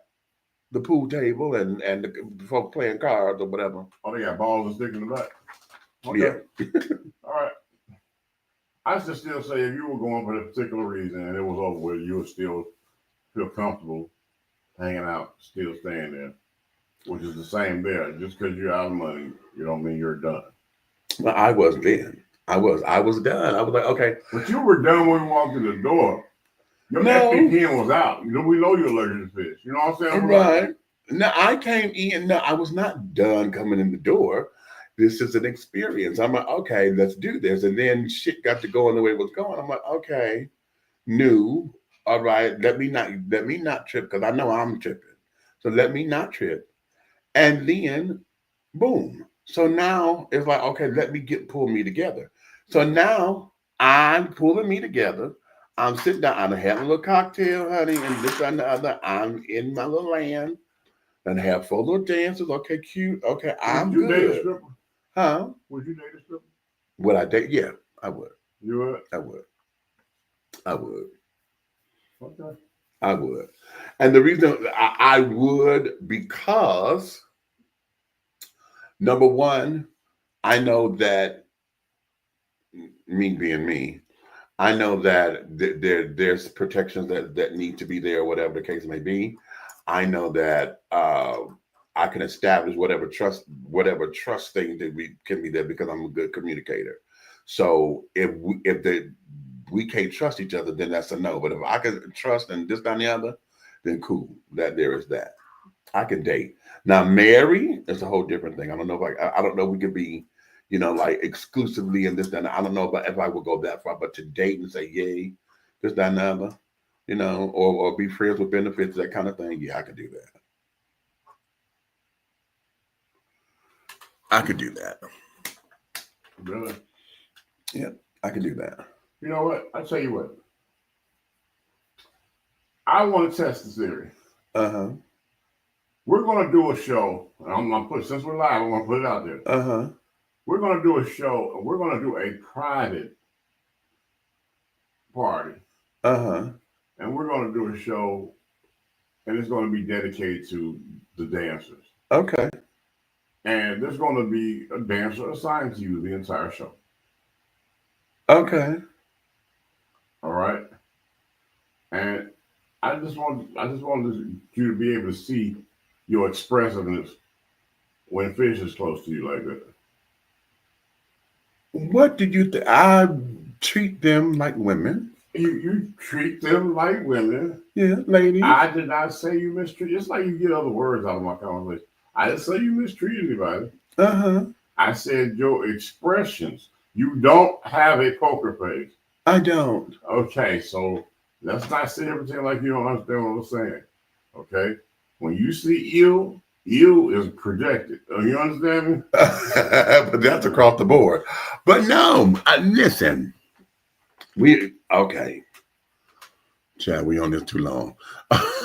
The pool table and the folk playing cards or whatever. Oh, they got balls and sticks in the back. Okay. Yeah. All right. I should still say if you were going for a particular reason and it was over with, you would still feel comfortable hanging out, still staying there, which is the same there. Just because you're out of money, you don't mean you're done. Well, I was then. I was done. I was like, okay. But you were done when you walked in the door. Your FPPN was out. We know you're allergic to fish. You know what I'm saying? Right. No, I came in. No, I was not done coming in the door. This is an experience. I'm like, okay, let's do this. And then shit got to going the way it was going. I'm like, okay, new. All right, let me not trip because I know I'm tripping. So let me not trip. And then, boom. So now it's like, okay, pull me together. So now I'm pulling me together. I'm sitting down. I'm having a little cocktail, honey, and this and the other. I'm in my little land and have 4 little dances. Okay, cute. Okay, I'm good. Would you date a stripper? Huh? Would you date a stripper? Would I date? Yeah, I would. You would? I would. I would. Okay. I would. And the reason I would, because number one, I know that me being me, I know that there's protections that need to be there, whatever the case may be. I know that I can establish whatever trust thing that we can be there because I'm a good communicator. So if we can't trust each other, then that's a no. But if I can trust and this, that, and the other, then cool. That there is that. I can date. Now marry is a whole different thing. I don't know if I don't know if we could be, like exclusively in this, that, and I don't know if I would go that far, but to date and say, yay, this, that, and the other, or be friends with benefits, that kind of thing. Yeah, I could do that. I could do that. Really? Yeah, I could do that. You know what? I'll tell you what. I want to test the theory. Uh-huh. We're going to do a show. I'm going to put, since we're live, I'm going to put it out there. Uh-huh. We're going to do a show. We're going to do a private party. Uh-huh. And we're going to do a show, and it's going to be dedicated to the dancers. Okay. And there's going to be a dancer assigned to you the entire show. Okay. All right. And I just wanted you to be able to see your expressiveness when fish is close to you like that. What did you think? I treat them like women. You treat them like women. Yeah, ladies. I did not say you mistreat. Just like you get other words out of my conversation. I didn't say you mistreat anybody. Uh-huh. I said your expressions. You don't have a poker face. I don't. Okay, so let's not say everything like you don't understand what I'm saying. Okay? When you see ill is projected. You understand me? But that's across the board. But no, listen. Okay. Chad, we on this too long.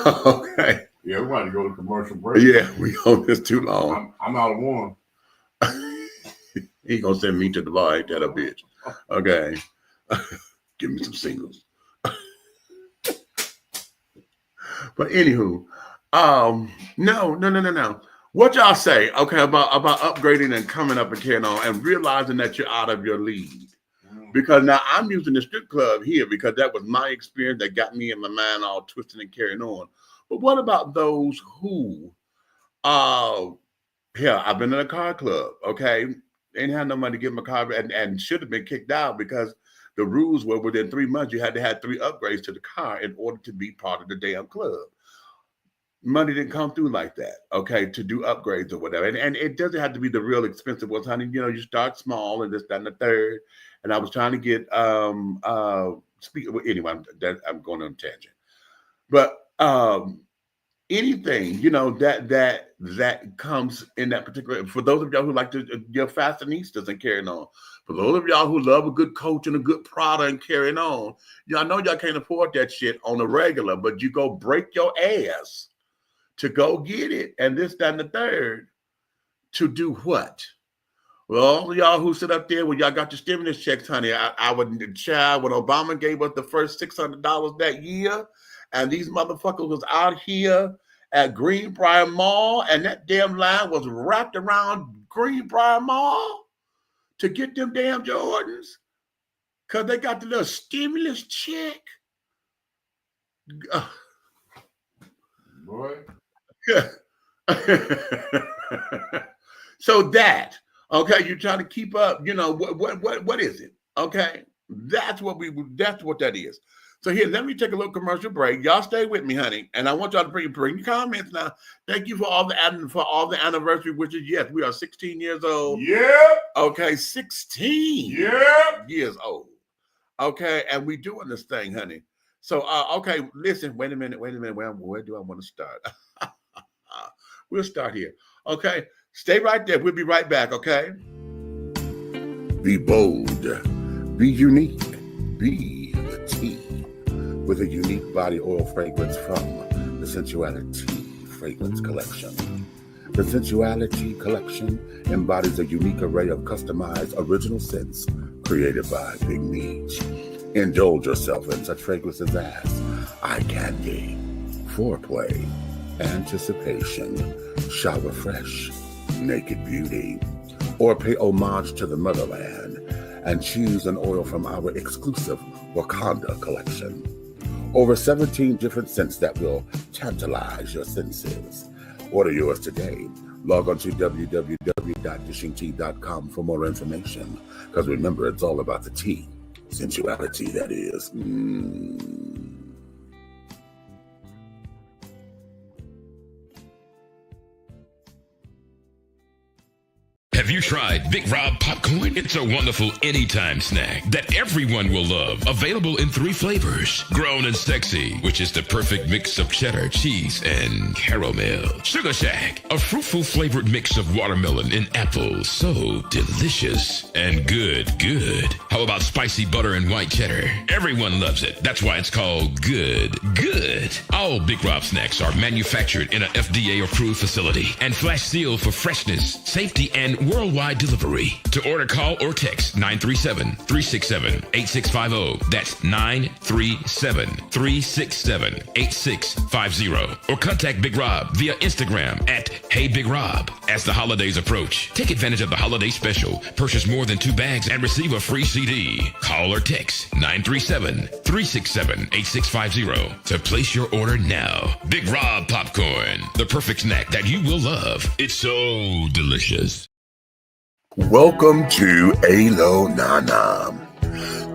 Okay. Yeah, we're about to go to commercial break. Yeah, we on this too long. I'm out of one. He gonna send me to the bar, ain't that a bitch? Okay. Give me some singles. But anywho, no. What y'all say, okay, about upgrading and coming up and carrying on and realizing that you're out of your league? Because now I'm using the strip club here because that was my experience that got me in my mind all twisted and carrying on. But what about those who, I've been in a car club, okay? Ain't had no money to get my car and should have been kicked out because the rules were within 3 months, you had to have 3 upgrades to the car in order to be part of the damn club. Money didn't come through like that, okay, to do upgrades or whatever. And it doesn't have to be the real expensive ones, honey. You know, you start small and this, that, and the third. And I was trying to get, anyway, I'm going on a tangent. But anything, you know, that comes in that particular, for those of y'all who like to, your fashionistas and carrying on, for those of y'all who love a good coach and a good product and carrying on, y'all know y'all can't afford that shit on a regular, but you go break your ass to go get it, and this, that, and the third, to do what? Well, all y'all who sit up there when y'all got your stimulus checks, honey, I would, child, when Obama gave us the first $600 that year, and these motherfuckers was out here at Greenbrier Mall, and that damn line was wrapped around Greenbrier Mall to get them damn Jordans, because they got the little stimulus check. Boy. So that, okay, you're trying to keep up, you know, what is it? Okay, that's what that is. So here, let me take a little commercial break. Y'all stay with me, honey, and I want y'all to bring your comments now. Thank you for all the anniversary wishes. Yes, we are 16 years old. Yeah. Okay, 16. Yeah. Years old. Okay, and we doing this thing, honey. So okay, listen. Wait a minute. Where do I want to start? We'll start here. Okay, stay right there. We'll be right back. Okay. Be bold. Be unique. Be the tea. With a unique body oil fragrance from the Sensuality Fragrance Collection. The Sensuality Collection embodies a unique array of customized original scents created by Big Meach. Indulge yourself in such fragrances as eye candy, foreplay, anticipation, shower fresh, naked beauty, or pay homage to the motherland and choose an oil from our exclusive Wakanda collection. Over 17 different scents that will tantalize your senses. Order yours today. Log on to www.dishingtea.com for more information. Because remember, it's all about the tea. Sensuality, that is. Have you tried Big Rob popcorn? It's a wonderful anytime snack that everyone will love. Available in 3 flavors. Grown and sexy, which is the perfect mix of cheddar, cheese, and caramel. Sugar Shack, a fruitful flavored mix of watermelon and apple. So delicious and good. How about spicy butter and white cheddar? Everyone loves it. That's why it's called good. All Big Rob snacks are manufactured in an FDA-approved facility and flash sealed for freshness, safety, and worldwide delivery. To order, call or text 937-367-8650. That's 937-367-8650. Or contact Big Rob via Instagram at Hey Big Rob. As the holidays approach, take advantage of the holiday special. Purchase more than 2 bags and receive a free CD. Call or text 937-367-8650 to place your order now. Big Rob popcorn, the perfect snack that you will love. It's so delicious. Welcome to Alo Nana.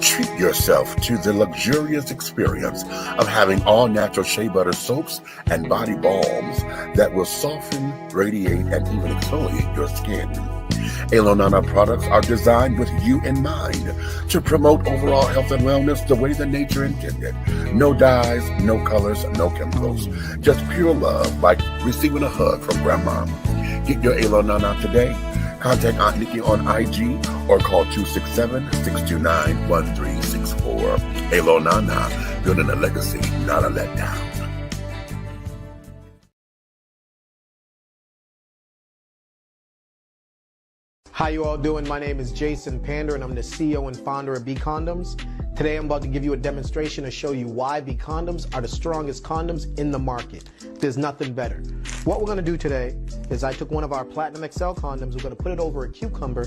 Treat yourself to the luxurious experience of having all natural shea butter soaps and body balms that will soften, radiate, and even exfoliate your skin. Alo Nana products are designed with you in mind to promote overall health and wellness the way that nature intended. No dyes, no colors, no chemicals. Just pure love, like receiving a hug from grandma. Get your Alo Nana today. Contact Aunt Nikki on IG or call 267-629-1364. Alo Nana, building a legacy, not a letdown. How you all doing? My name is Jason Pander and I'm the CEO and founder of B Condoms. Today I'm about to give you a demonstration to show you why B Condoms are the strongest condoms in the market. There's nothing better. What we're going to do today is I took one of our Platinum XL condoms, we're going to put it over a cucumber,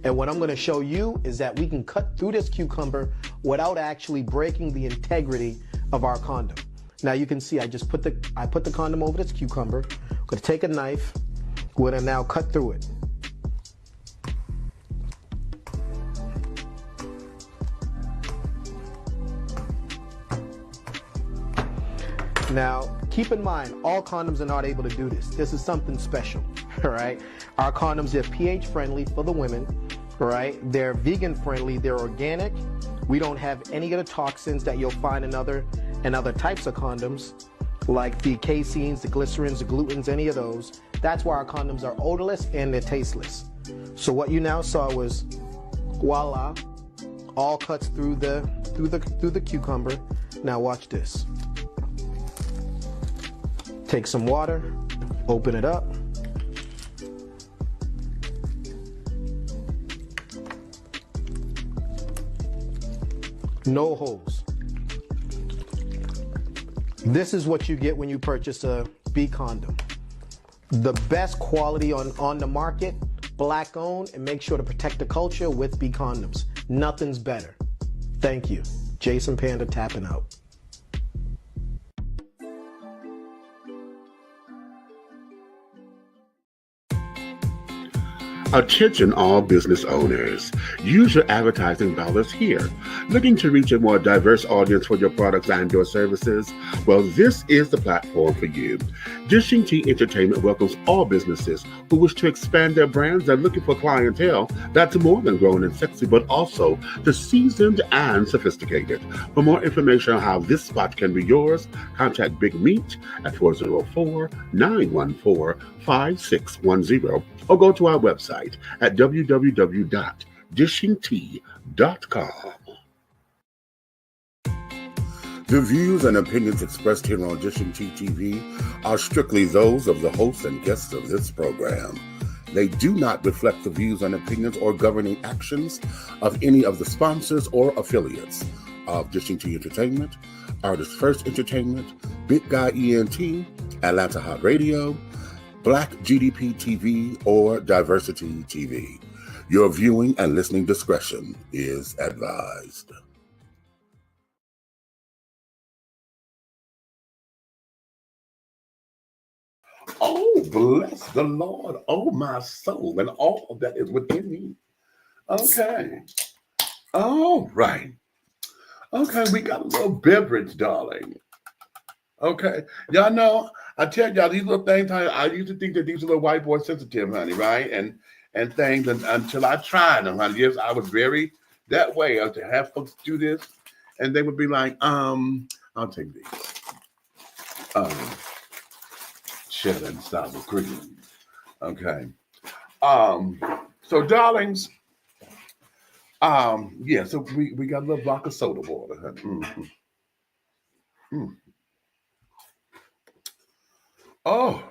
and what I'm going to show you is that we can cut through this cucumber without actually breaking the integrity of our condom. Now you can see I put the condom over this cucumber. I'm going to take a knife. We're going to now cut through it. Now, keep in mind, all condoms are not able to do this. This is something special, all right? Our condoms are pH friendly for the women, all right? They're vegan friendly, they're organic. We don't have any of the toxins that you'll find in other types of condoms, like the caseins, the glycerins, the glutens, any of those. That's why our condoms are odorless and they're tasteless. So what you now saw was, voila, all cuts through the cucumber. Now watch this. Take some water, open it up. No holes. This is what you get when you purchase a B condom. The best quality on the market, black owned, and make sure to protect the culture with B condoms. Nothing's better. Thank you. Jason Panda tapping out. Attention all business owners. Use your advertising dollars here. Looking to reach a more diverse audience for your products and your services? Well, this is the platform for you. Dishing Tea Entertainment welcomes all businesses who wish to expand their brands and looking for clientele that's more than grown and sexy, but also the seasoned and sophisticated. For more information on how this spot can be yours, contact Big Meach at 404-914-5610 or go to our website at www.dishingtea.com. The views and opinions expressed here on Dishing Tea TV are strictly those of the hosts and guests of this program. They do not reflect the views and opinions or governing actions of any of the sponsors or affiliates of Dishing Tea Entertainment, Artist First Entertainment, Big Guy ENT, Atlanta Hot Radio, Black GDP TV, or Diversity TV. Your viewing and listening discretion is advised. Oh, bless the Lord, oh my soul, and all that is within me. Okay. All right. Okay, we got a little beverage, darling. Okay. Y'all know, I tell y'all, these little things, I used to think that these are little white boy sensitive, honey, right? and things until I tried them. Yes, I was very that way. To have folks do this, and they would be like, I'll take these. Cheddar and sour cream. Okay. So darlings, yeah, so we got a little vodka soda water. Mm-hmm. Mm. Oh,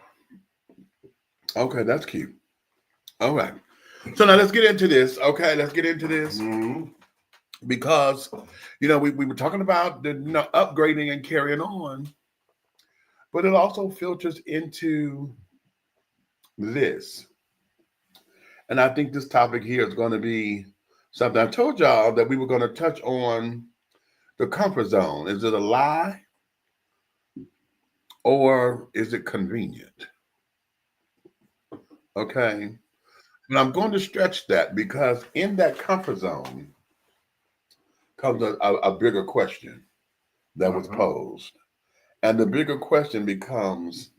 okay, that's cute. All right. So now let's get into this. Okay, let's get into this. Mm-hmm. Because, we were talking about the upgrading and carrying on, but it also filters into this. And I think this topic here is going to be something. I told y'all that we were going to touch on the comfort zone. Is it a lie or is it convenient? Okay. And I'm going to stretch that because in that comfort zone comes a bigger question that was posed. And the bigger question becomes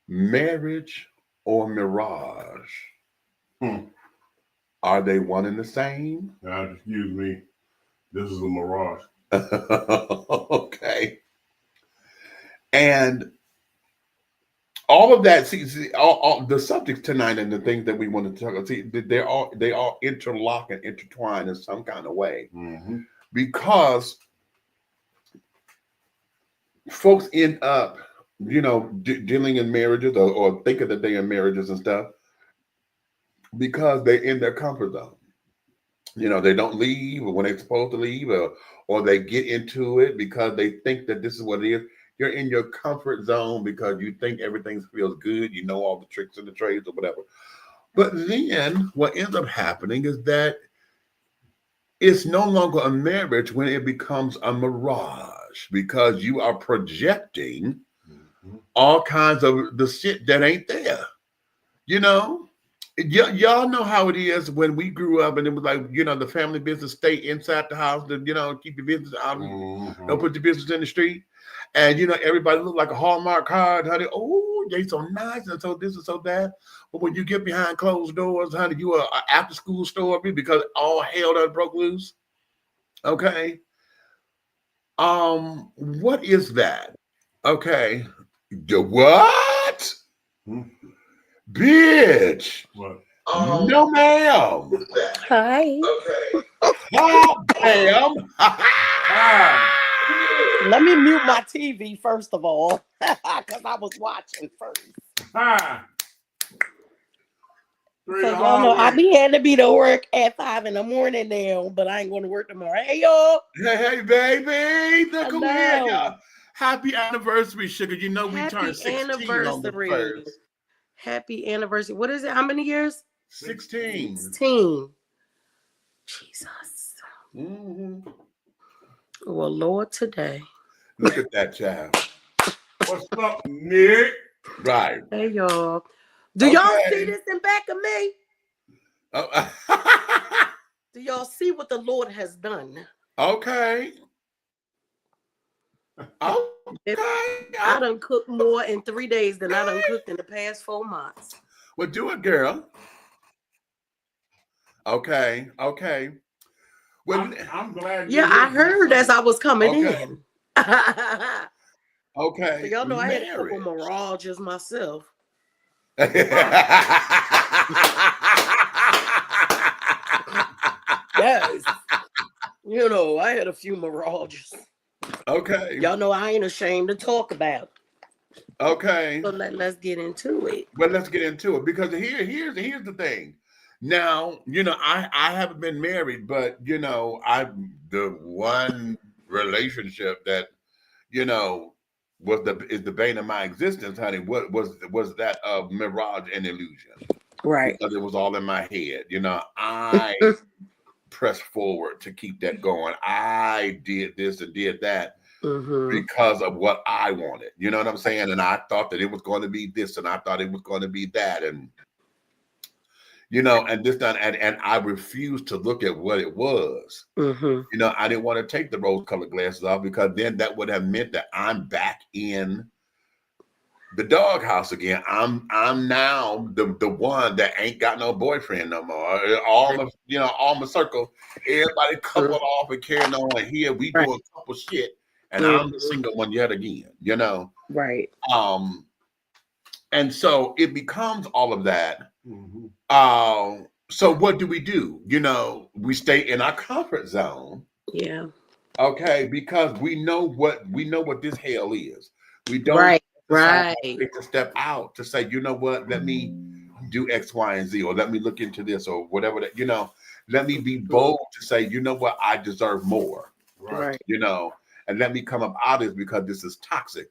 marriage or mirage? Are they one and the same? Excuse me. This is a mirage. Okay. And all of that, see all the subjects tonight and the things that we want to talk about, see, they all interlock and intertwine in some kind of way. Mm-hmm. Because folks end up, dealing in marriages or thinking that they're in marriages and stuff because they're in their comfort zone. They don't leave when they're supposed to leave, or they get into it because they think that this is what it is. You're in your comfort zone because you think everything feels good. You know all the tricks and the trades or whatever. But then what ends up happening is that it's no longer a marriage when it becomes a mirage because you are projecting all kinds of the shit that ain't there. Y'all know how it is when we grew up and it was like, the family business stay inside the house, to, keep your business out, don't put your business in the street. And, everybody look like a Hallmark card, honey. Oh, they so nice and so this and so that. But when you get behind closed doors, honey, you are an after school store because all hell done broke loose. Okay. What is that? Okay. The what? Bitch. What? No, ma'am. Hi. Okay. Oh, ma'am. Let me mute my TV first of all, because I was watching first. So y'all know I be had to be to work at 5 a.m. now, but I ain't going to work tomorrow. Hey y'all. Hey, baby. Look who here, y'all. Happy anniversary, sugar. We turned 16 on the 1st. Happy anniversary. What is it? How many years? 16. 16. Jesus. Mm-hmm. Well, Lord, today. Look at that child. What's up, Nick? Right. Hey, y'all. Do y'all see this in back of me? Oh. Do y'all see what the Lord has done? Okay. I done cooked more in 3 days than I done cooked in the past 4 months. Well, do it, girl. Okay. Well, I'm glad. Yeah, I heard as I was coming in. Okay. So y'all know I had a couple mirages myself. Yes. I had a few mirages. Okay. Y'all know I ain't ashamed to talk about it. Okay. So let's get into it. Well, let's get into it because here's the thing. Now, I haven't been married, but I'm the one relationship that, is the bane of my existence, honey. What was that mirage and illusion? Right. Because it was all in my head. I pressed forward to keep that going. I did this and did that because of what I wanted. You know what I'm saying? And I thought that it was going to be this, and I thought it was going to be that, and and this done, and I refused to look at what it was. I didn't want to take the rose-colored glasses off because then that would have meant that I'm back in the doghouse again. I'm now the one that ain't got no boyfriend no more. All my circle, everybody coupled off and carrying on. And here we do a couple shit, and I'm the single one yet again. Right. And so it becomes all of that. So what do? We stay in our comfort zone. Yeah. Okay, because we know what this hell is. We don't decide to step out to say, you know what, let me do X, Y, and Z, or let me look into this, or whatever that, let me be bold to say, you know what, I deserve more. Right. And let me come up out of this because this is toxic.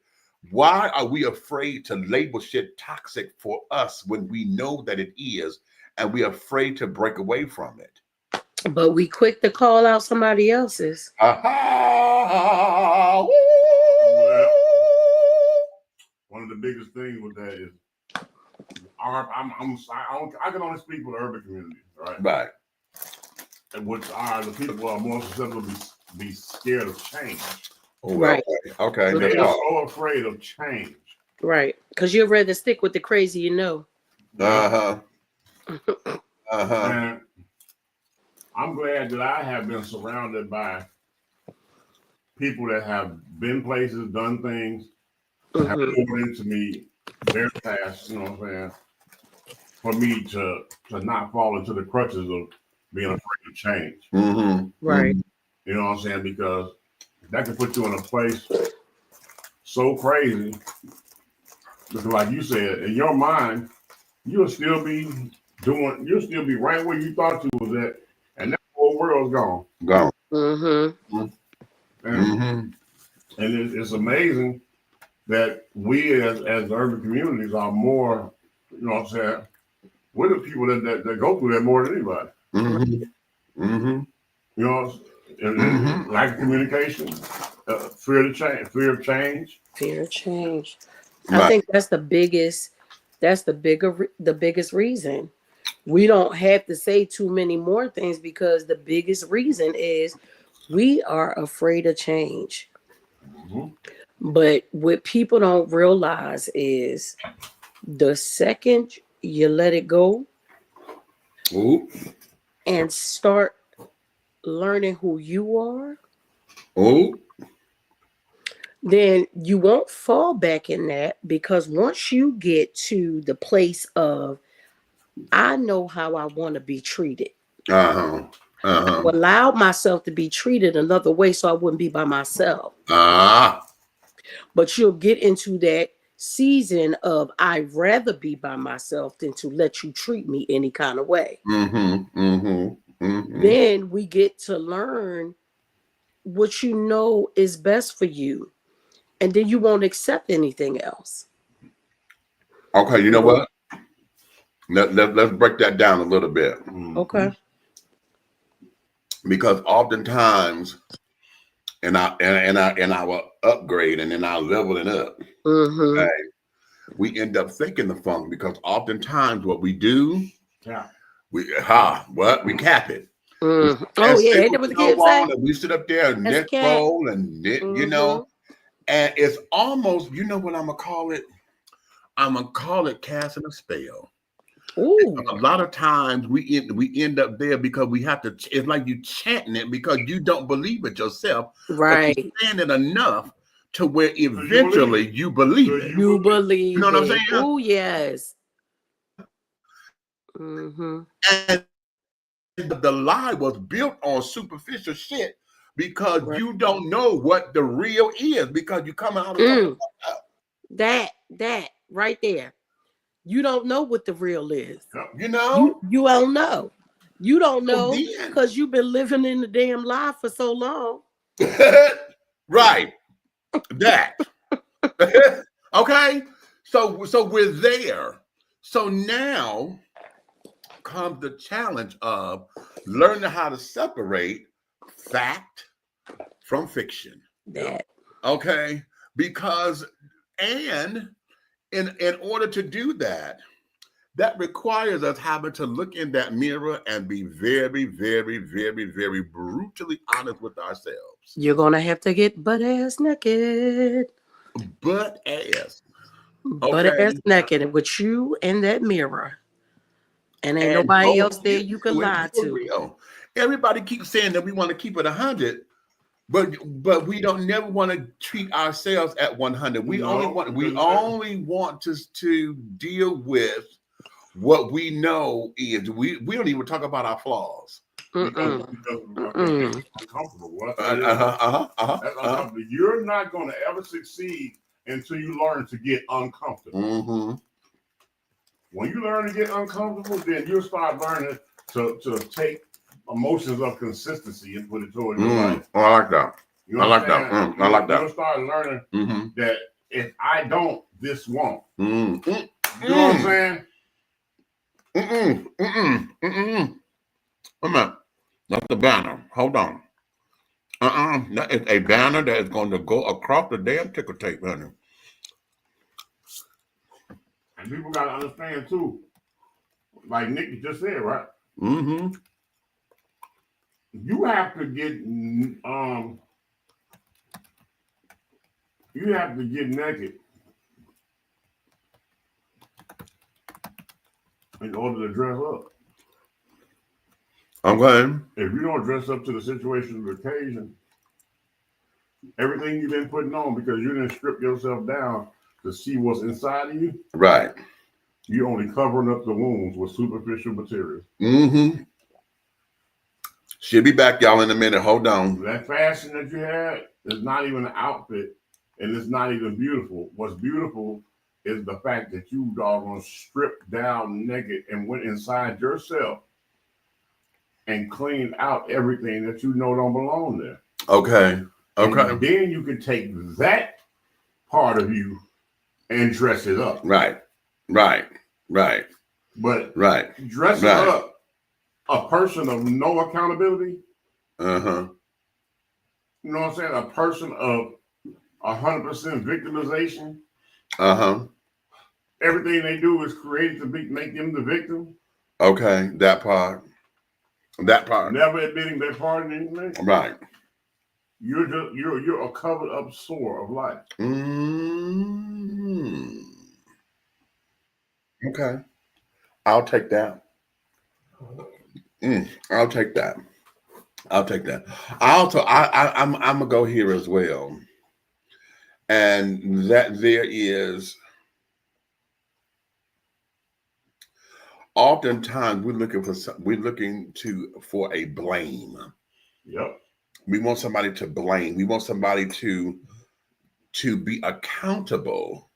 Why are we afraid to label shit toxic for us when we know that it is, and we're afraid to break away from it? But we quick to call out somebody else's. Well, one of the biggest things with that is I can only speak for the urban communities, right? Right. And which are the people who are more susceptible to be scared of change. Right. Okay. They are so afraid of change. Right. Because you'd rather stick with the crazy you know. And I'm glad that I have been surrounded by people that have been places, done things, have poured into me very fast, you know what I'm saying, for me to not fall into the crutches of being afraid of change. Right. You know what I'm saying? Because that can put you in a place so crazy. Because like you said, in your mind, you'll still be right where you thought you was at, and that whole world's gone. And it's amazing that we as urban communities are more, you know what I'm saying, we're the people that go through that more than anybody. You know, lack of communication, fear of change. Fear of change. I think that's the biggest reason. We don't have to say too many more things because the biggest reason is we are afraid of change. But what people don't realize is the second you let it go and start learning who you are, then you won't fall back in that, because once you get to the place of, I know how I want to be treated. I allowed myself to be treated another way so I wouldn't be by myself. But you'll get into that season of, I'd rather be by myself than to let you treat me any kind of way. Then we get to learn what you know is best for you. And then you won't accept anything else. Okay, you know what? Let's break that down a little bit. Okay. Because oftentimes in our upgrade and in our leveling up, we end up thinking the funk, because oftentimes what we do, we cap it. Oh yeah, that was the kid saying. We sit up there and neck roll and and it's almost, you know what I'm gonna call it? I'm gonna call it casting a spell. A lot of times we end up there because we have to. It's like you chanting it because you don't believe it yourself, right? But you saying it enough to where eventually you believe it. You believe. You know what I'm saying? Oh yes. And the lie was built on superficial shit because you don't know what the real is, because you come out of that right there. You don't know what the real is. You know? You don't know. You don't know because you've been living in the damn lie for so long. Right. That. Okay. So we're there. So now comes the challenge of learning how to separate fact from fiction. Okay. Because in order to do that, that requires us having to look in that mirror and be very, very, very, very brutally honest with ourselves. You're gonna have to get butt ass naked. Butt ass. butt ass naked with you and that mirror. And ain't And nobody go else there you can into it lie for to. real. Everybody keeps saying that we want to keep it 100, but we don't never want to treat ourselves at 100. We only want to deal with what we know is we don't even talk about our flaws. Uncomfortable. You're not going to ever succeed until you learn to get uncomfortable. Mm-hmm. When you learn to get uncomfortable, then you'll start learning to take emotions of consistency and put it toward your life. Oh, I like that. You I like that. I like that. You'll start learning that if I don't, this won't. You know what I'm saying? Come on. That's the banner. Hold on. That is a banner that is going to go across the damn ticker tape, honey. And people got to understand too, like Nikki just said, right? Mm-hmm. You have to get naked in order to dress up. Okay. If you don't dress up to the situation of the occasion, everything you've been putting on because you didn't strip yourself down to see what's inside of you. Right. You're only covering up the wounds with superficial materials. Mm-hmm. She'll be back, y'all, in a minute. Hold on. That fashion that you had is not even an outfit, and it's not even beautiful. What's beautiful is the fact that you doggone stripped down naked and went inside yourself and cleaned out everything that you know don't belong there. Okay. Okay. And then you can take that part of you and dress it up. Right. But dressing up a person of no accountability. You know what I'm saying? A person of 100% victimization. Everything they do is created to make them the victim. Okay, that part. Never admitting their part in anything. Right. You're a covered up sore of life. Okay. I'll take that. I'll take that. I'm gonna go here as well. And that there is oftentimes we're looking for a blame. Yep. We want somebody to blame. We want somebody to be accountable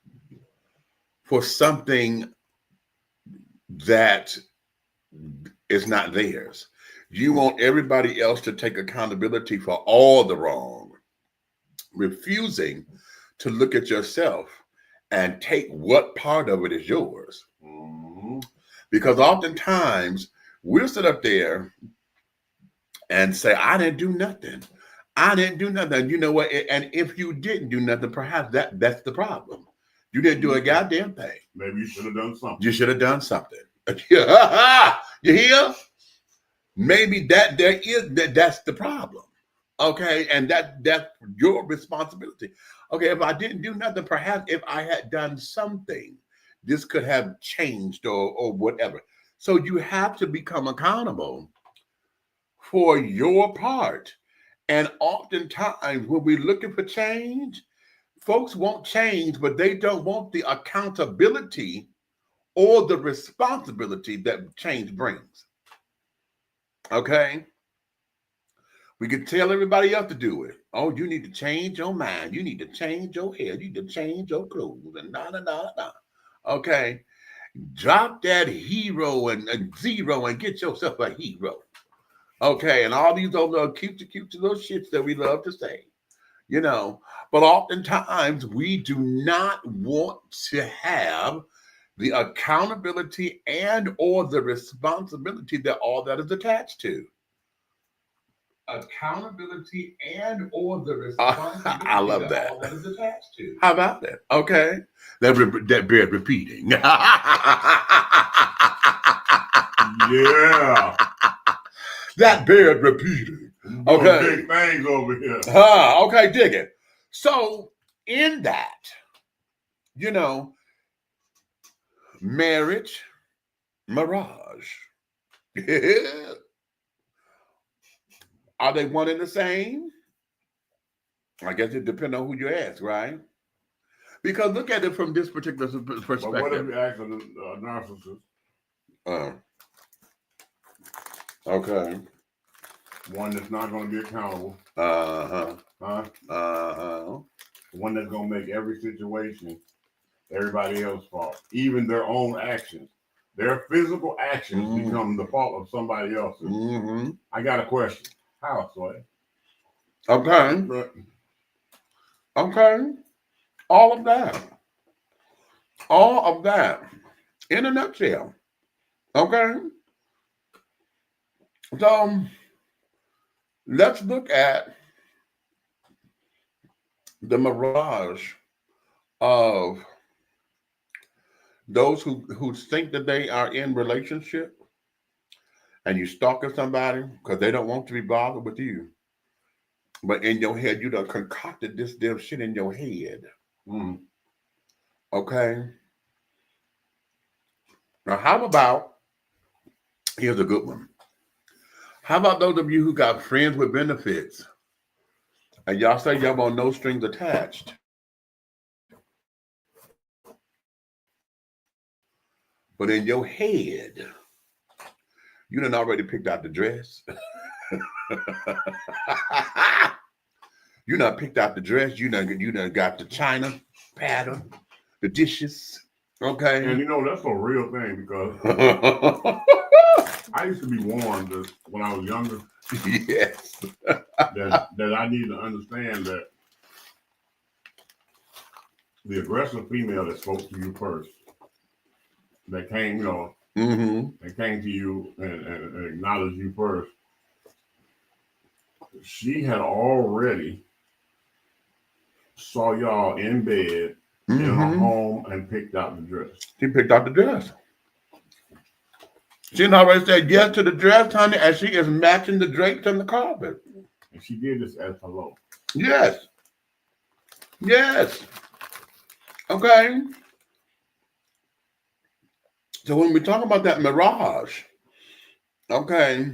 for something that is not theirs. You want everybody else to take accountability for all the wrong, refusing to look at yourself and take what part of it is yours. Because oftentimes we'll sit up there and say, I didn't do nothing. You know what? And if you didn't do nothing, perhaps that's the problem. You didn't do a goddamn thing. Maybe you should have done something. You should have done something. You hear? Maybe that's the problem. Okay, and that's your responsibility. Okay, if I didn't do nothing, perhaps if I had done something, this could have changed or whatever. So you have to become accountable for your part. And oftentimes when we're looking for change, folks want change, but they don't want the accountability or the responsibility that change brings. Okay? We can tell everybody else to do it. Oh, you need to change your mind. You need to change your hair. You need to change your clothes and Okay? Drop that hero and zero and get yourself a hero. Okay? And all these little cute little shits that we love to say. You know, but oftentimes we do not want to have the accountability and or the responsibility that all that is attached to. Accountability and or the responsibility I love that. All that is attached to. How about that? Okay. That bears repeating. Yeah. That bears repeating. Okay. Big things over here. Okay, dig it. So in that, you know, marriage, mirage. Are they one and the same? I guess it depends on who you ask, right? Because look at it from this particular perspective. But what if you ask a narcissist? Okay. One that's not going to be accountable. One that's going to make every situation everybody else's fault, even their own actions. Their physical actions become the fault of somebody else's. I got a question. How, Sway? Okay. Okay. All of that. All of that. In a nutshell. Okay. So let's look at the mirage of those who think that they are in relationship and you stalking somebody because they don't want to be bothered with you. But in your head, you done concocted this damn shit in your head. Okay? Now, how about, here's a good one. How about those of you who got friends with benefits and y'all say y'all want no strings attached? But in your head, you done already picked out the dress. You done picked out the dress. You done got the china pattern, the dishes. Okay. And you know, that's a real thing because I used to be warned that when I was younger. Yes. that I need to understand that the aggressive female that spoke to you first, that came, you know, that came to you and acknowledged you first, she had already saw y'all in bed in her home and picked out the dress. She picked out the dress. She already said yes to the dress, honey, and she is matching the drapes and the carpet. And she did this as hello. Yes. Yes. Okay. So when we talk about that mirage, okay,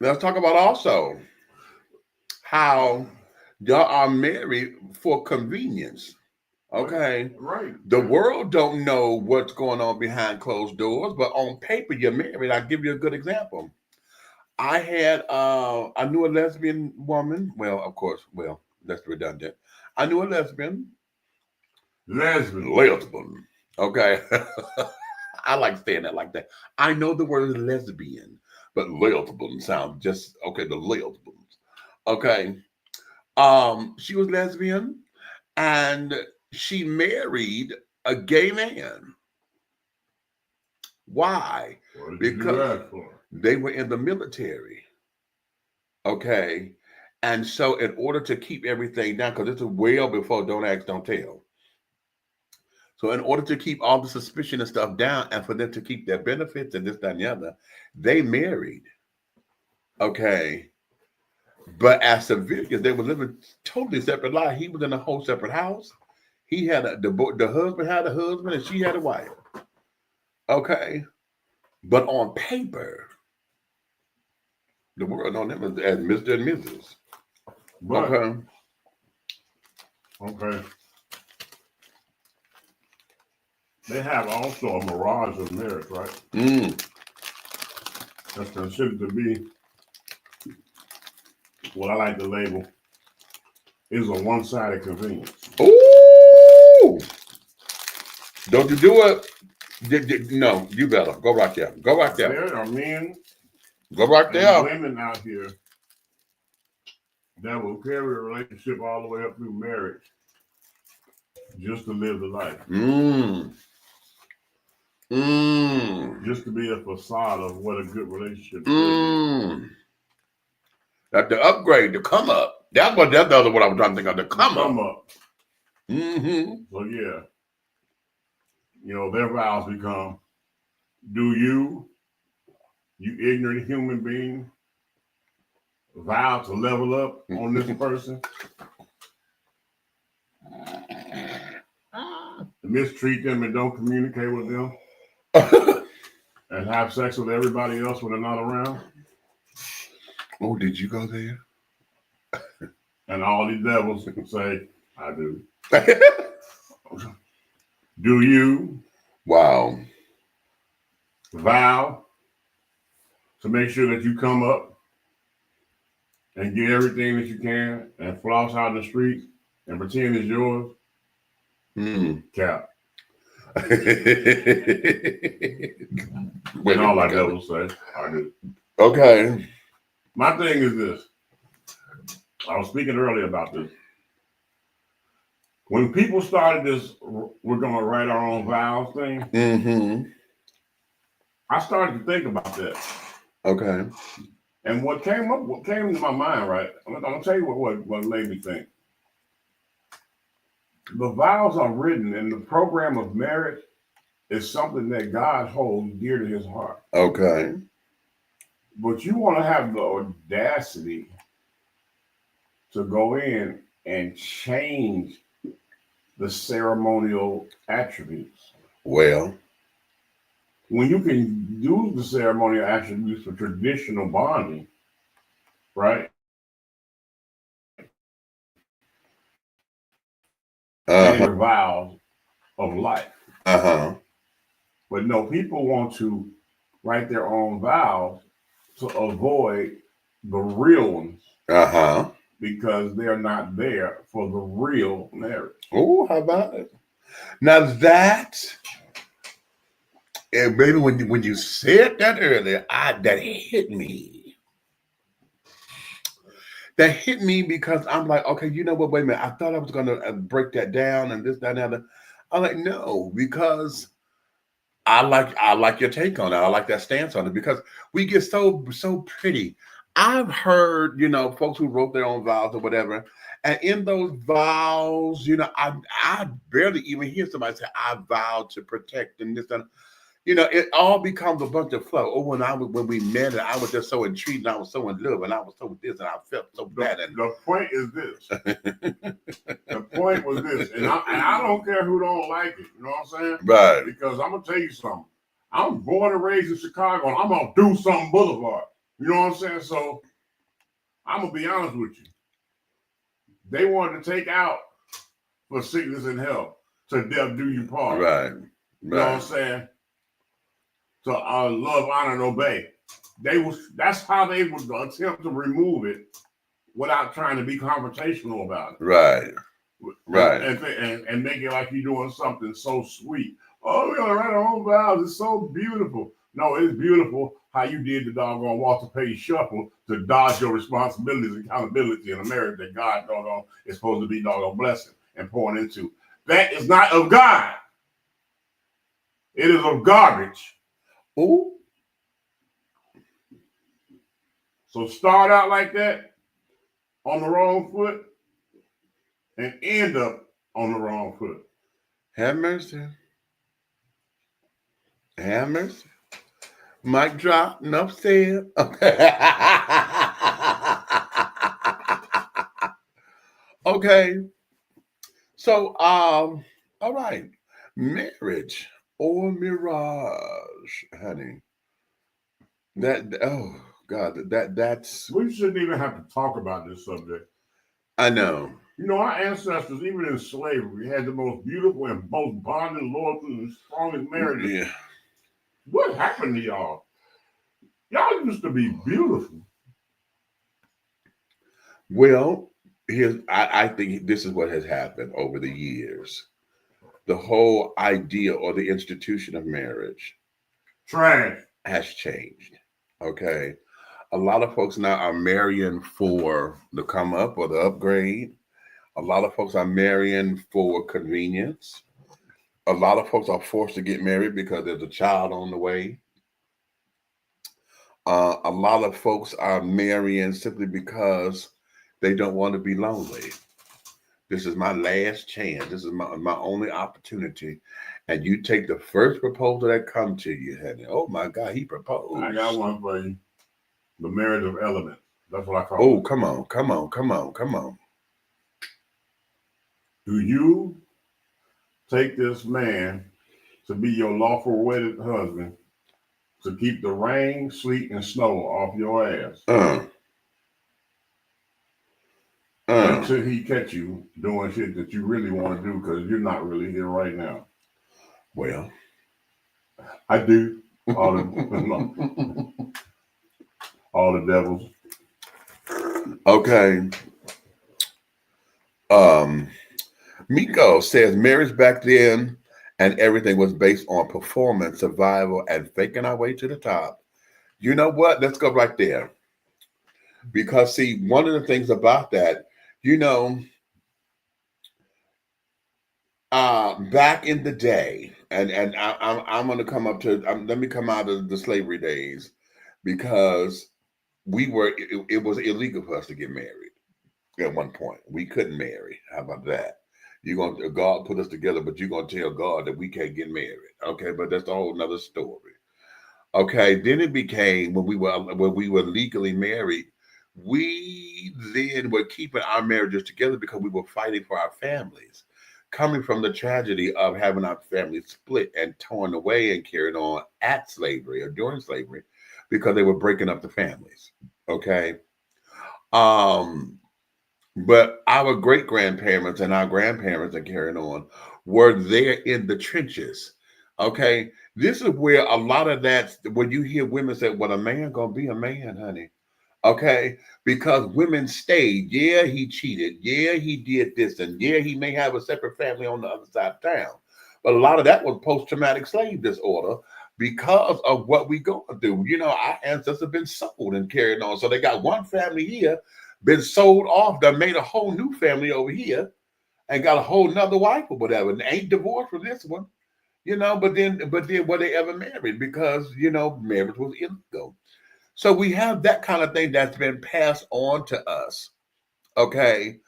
let's talk about also how y'all are married for convenience. Okay. Right. The world don't know what's going on behind closed doors, but on paper you're married. I'll give you a good example. I knew a lesbian woman. Well, of course, that's redundant. I knew a lesbian. Lesbian. Okay. I like saying that like that. I know the word lesbian, but lesbian sounds just okay. The lesbians. Okay. She was lesbian and she married a gay man. Why? Because they were in the military. Okay. And so in order to keep everything down, because this is well before Don't Ask, Don't Tell. So in order to keep all the suspicion and stuff down and for them to keep their benefits and this, that, and the other, they married. Okay. But as civilians, they were living totally separate lives. He was in a whole separate house. He had the husband had a husband and she had a wife. Okay. But on paper, the world known them as Mr. and Mrs. But, okay. They have also a mirage of marriage, right? That's considered to be what I like to label is a one-sided convenience. Ooh! Don't you do it? No, you better. Go right there. Go right there. There are men go right there. And women out here that will carry a relationship all the way up through marriage just to live the life. Just to be a facade of what a good relationship is. That the upgrade, the come up. That's the other one I was trying to think of. The come up. So yeah. You know, their vows become, do you ignorant human being, vow to level up on this person? mistreat them and don't communicate with them and have sex with everybody else when they're not around. Oh, did you go there? And all these devils can say, I do. Do you Wow. vow to make sure that you come up and get everything that you can and floss out in the streets and pretend it's yours? Cap. And all I devils say, I do. Okay. My thing is this. I was speaking earlier about this. When people started this, we're going to write our own vows thing, I started to think about that. Okay. And what came into my mind, right? I'm going to tell you what made me think. The vows are written, and the program of marriage is something that God holds dear to his heart. Okay. But you want to have the audacity to go in and change the ceremonial attributes. Well, when you can use the ceremonial attributes for traditional bonding, right? And vows of life. But no, people want to write their own vows to avoid the real ones. Because they're not there for the real marriage. Oh, how about it? Now that, and maybe when you said that earlier, that hit me. That hit me because I'm like, okay, you know what? Wait a minute. I thought I was gonna break that down and this, that, and that. I'm like, no, because I like your take on it. I like that stance on it because we get so pretty. I've heard, folks who wrote their own vows or whatever, and in those vows, I barely even hear somebody say, I vowed to protect and this and it all becomes a bunch of flow. Oh, when we met, and I was just so intrigued, and I was so in love, and I was so this, and I felt so bad. The point is this. The point was this, and I don't care who don't like it. You know what I'm saying? Right. Because I'm gonna tell you something. I'm born and raised in Chicago, and I'm gonna do something Boulevard. You know what I'm saying? So I'm gonna be honest with you. They wanted to take out for sickness and health, to death do you part. Right. You know what I'm saying? To love, honor, and obey. That's how they would attempt to remove it without trying to be confrontational about it. Right. Right. And make it like you're doing something so sweet. Oh, we're gonna write our own vows. It's so beautiful. No, it's beautiful how you did the doggone Walter Payton shuffle to dodge your responsibilities and accountability in a marriage that God doggone is supposed to be doggone blessing and pouring into. That is not of God. It is of garbage. Ooh. So start out like that on the wrong foot and end up on the wrong foot. Have mercy. Have mercy. Mic drop, enough said. Okay. So, all right. Marriage or mirage, honey. Oh God, that's. We shouldn't even have to talk about this subject. I know. Our ancestors, even in slavery, had the most beautiful and most bonding, loyal, and strongest marriages. Yeah. What happened to y'all? Y'all used to be beautiful. Well, I think this is what has happened over the years. The whole idea or the institution of marriage has changed. Okay. A lot of folks now are marrying for the come up or the upgrade. A lot of folks are marrying for convenience. A lot of folks are forced to get married because there's a child on the way. A lot of folks are marrying simply because they don't want to be lonely. This is my last chance. This is my only opportunity. And you take the first proposal that comes to you, honey. Oh my God, he proposed. I got one for you. The marriage of elements. That's what I call it. Oh, come on. Do you take this man to be your lawful wedded husband to keep the rain, sleet, and snow off your ass. Until he catch you doing shit that you really want to do because you're not really here right now. Well, I do. All the, all the devils. Okay. Miko says marriage back then and everything was based on performance, survival, and faking our way to the top. You know what? Let's go right there. Because see, one of the things about that, you know, back in the day, and I'm going to come up to, let me come out of the slavery days, because it was illegal for us to get married at one point. We couldn't marry. How about that? God put us together, but you're going to tell God that we can't get married. Okay, but that's a whole nother story. Okay, then it became when we were legally married, we then were keeping our marriages together because we were fighting for our families, coming from the tragedy of having our family split and torn away and carried on at slavery or during slavery because they were breaking up the families. Okay. But our great grandparents and our grandparents and carrying on were there in the trenches. Okay. This is where a lot of that, when you hear women say, well, a man gonna be a man, honey. Okay. Because women stayed. Yeah, he cheated. Yeah, he did this. And yeah, he may have a separate family on the other side of town. But a lot of that was post-traumatic slave disorder because of what we going through. You know, our ancestors have been sold and carried on. So they got one family here, been sold off, that made a whole new family over here and got a whole nother wife or whatever. And ain't divorced from this one, you know, but then were they ever married? Because, you know, marriage was illegal. So we have that kind of thing that's been passed on to us, okay,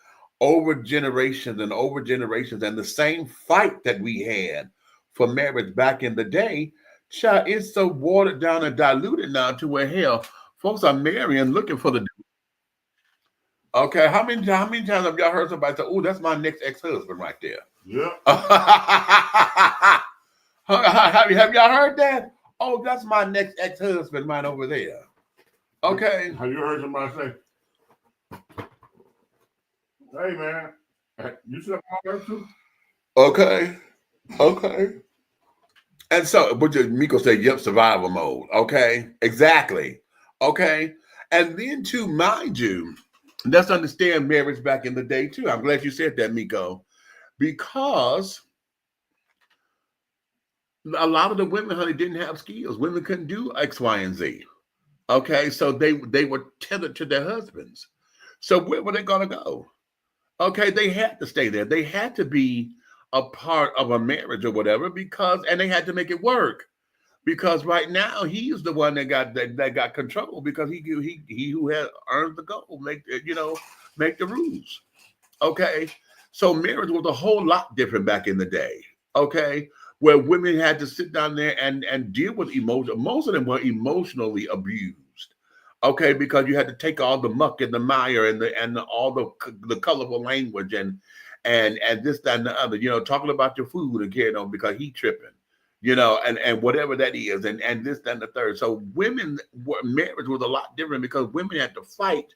over generations and over generations. And the same fight that we had for marriage back in the day, child, it's so watered down and diluted now to where, hell, folks are marrying looking for the. Okay, how many times have y'all heard somebody say, "Oh, that's my next ex-husband right there"? Yeah. have y'all heard that? Oh, that's my next ex-husband right over there. Okay. Have you heard somebody say, "Hey, man, you slept on her too"? Okay. And so, but Miko said, "Yep, survival mode." Okay, exactly. Okay, and then to mind you, let's understand marriage back in the day too. I'm glad you said that, Miko, because a lot of the women, honey, didn't have skills. Women couldn't do X, Y, and Z. Okay, so they were tethered to their husbands. So where were they gonna go? Okay, they had to stay there. They had to be a part of a marriage or whatever and they had to make it work. Because right now he's the one that got control because he who had earned the gold make the rules. Okay, so marriage was a whole lot different back in the day. Okay, where women had to sit down there and deal with emotion. Most of them were emotionally abused. Okay, because you had to take all the muck and the mire and all the colorful language and this, that, and the other. You know, talking about your food and carrying on because he tripping. You know, and whatever that is, and this, that, and the third. So marriage was a lot different because women had to fight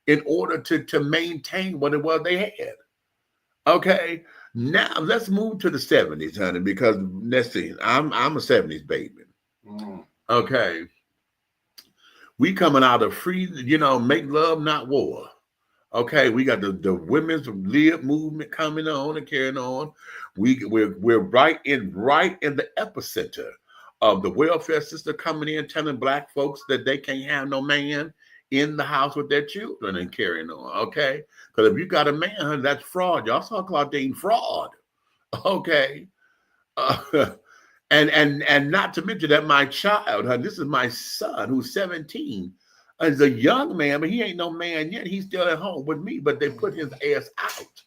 in order to maintain what it was they had. Okay, now let's move to the 70s, honey, because let's see, I'm a 70s baby. Okay, we coming out of free, make love, not war. Okay, we got the women's lib movement coming on and carrying on. We're right in the epicenter of the welfare system coming in, telling Black folks that they can't have no man in the house with their children and carrying on. Okay, because if you got a man, honey, that's fraud. Y'all saw Claudine fraud. Okay, and not to mention that my child, honey, this is my son who's 17. As a young man, but he ain't no man yet. He's still at home with me, but they put his ass out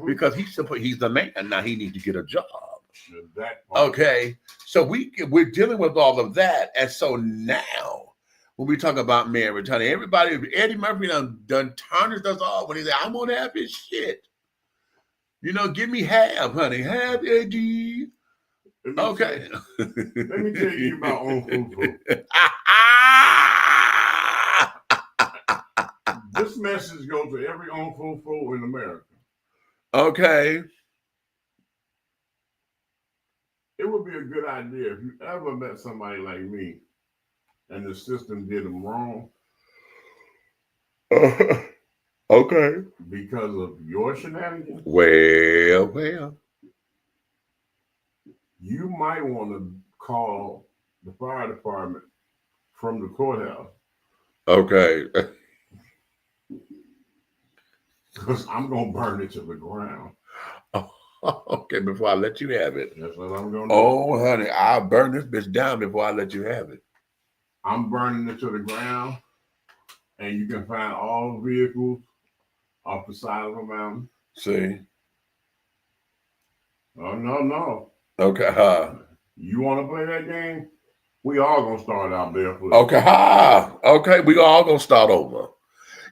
because he's the man. Now he needs to get a job. Okay, so we're dealing with all of that, and so now when we talk about marriage, honey, Eddie Murphy done tarnished us all when he said, "I'm gonna have his shit." You know, give me half, honey. Half, Eddie. Okay. Let me tell you about Uncle. This message goes to every Uncle in America. Okay. It would be a good idea if you ever met somebody like me and the system did them wrong. Okay. Because of your shenanigans. Well. You might want to call the fire department from the courthouse. Okay. Because I'm going to burn it to the ground. Okay, before I let you have it. That's what I'm going to do. Oh, honey, I'll burn this bitch down before I let you have it. I'm burning it to the ground, and you can find all the vehicles off the side of the mountain. See? Oh, no. Okay, You want to play that game? We all going to start out barefoot. Okay, okay, we all going to start over.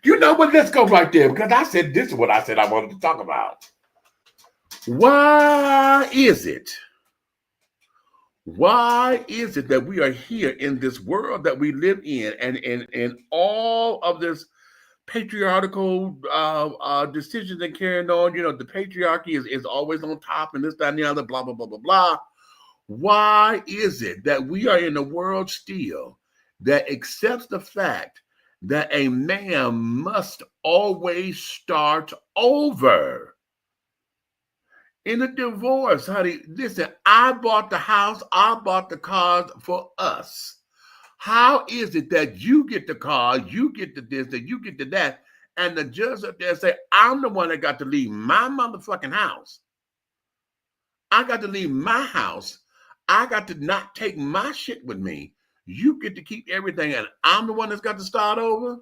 You know what? Let's go right there, because I said this is what I said I wanted to talk about. Why is it that we are here in this world that we live in, and all of this patriarchal decisions and carrying on? You know, the patriarchy is always on top, and this, that, and the other, blah, blah, blah, blah, blah. Why is it that we are in a world still that accepts the fact that a man must always start over? In a divorce, honey, listen, I bought the house, I bought the cars for us. How is it that you get the car, you get the this, and you get the that, and the judge up there say, I'm the one that got to leave my motherfucking house. I got to leave my house. I got to not take my shit with me. You get to keep everything, and I'm the one that's got to start over?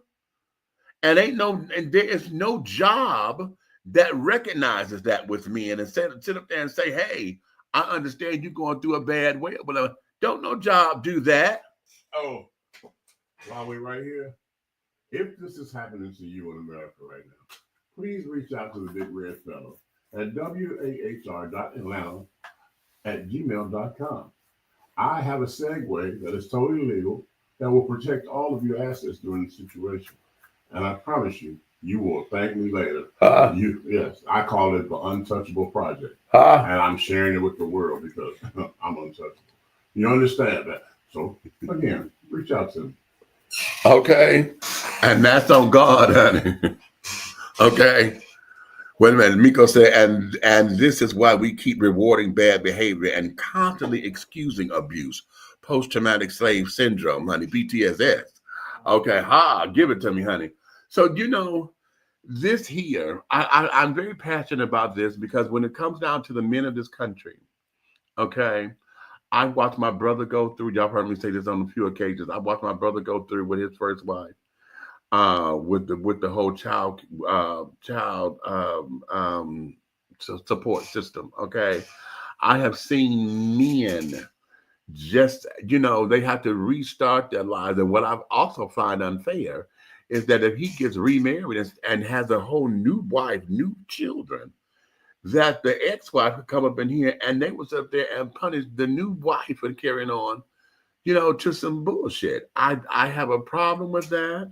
And there is no job that recognizes that with me and sit up there and say, hey, I understand you're going through a bad way, but don't no job do that. Oh, while we're right here, if this is happening to you in America right now, please reach out to the Big Red Fellow at wahr.atlanta@gmail.com. I have a segue that is totally legal that will protect all of your assets during the situation. And I promise you, you will thank me later. Yes, I call it the Untouchable Project. And I'm sharing it with the world because I'm untouchable. You understand that? So, again, reach out to me. Okay. And that's on God, honey. Okay. Wait a minute. Miko said, and this is why we keep rewarding bad behavior and constantly excusing abuse. Post-traumatic slave syndrome, honey. PTSS. Okay. Give it to me, honey. So, you know, this here, I'm very passionate about this because when it comes down to the men of this country, okay, I watched my brother go through, y'all heard me say this on a few occasions. I watched my brother go through with his first wife, with the whole child support system. Okay. I have seen men just, you know, they have to restart their lives. And what I've also find unfair is that if he gets remarried and has a whole new wife, new children, that the ex-wife would come up in here and they was up there and punish the new wife for carrying on, you know, to some bullshit. I have a problem with that.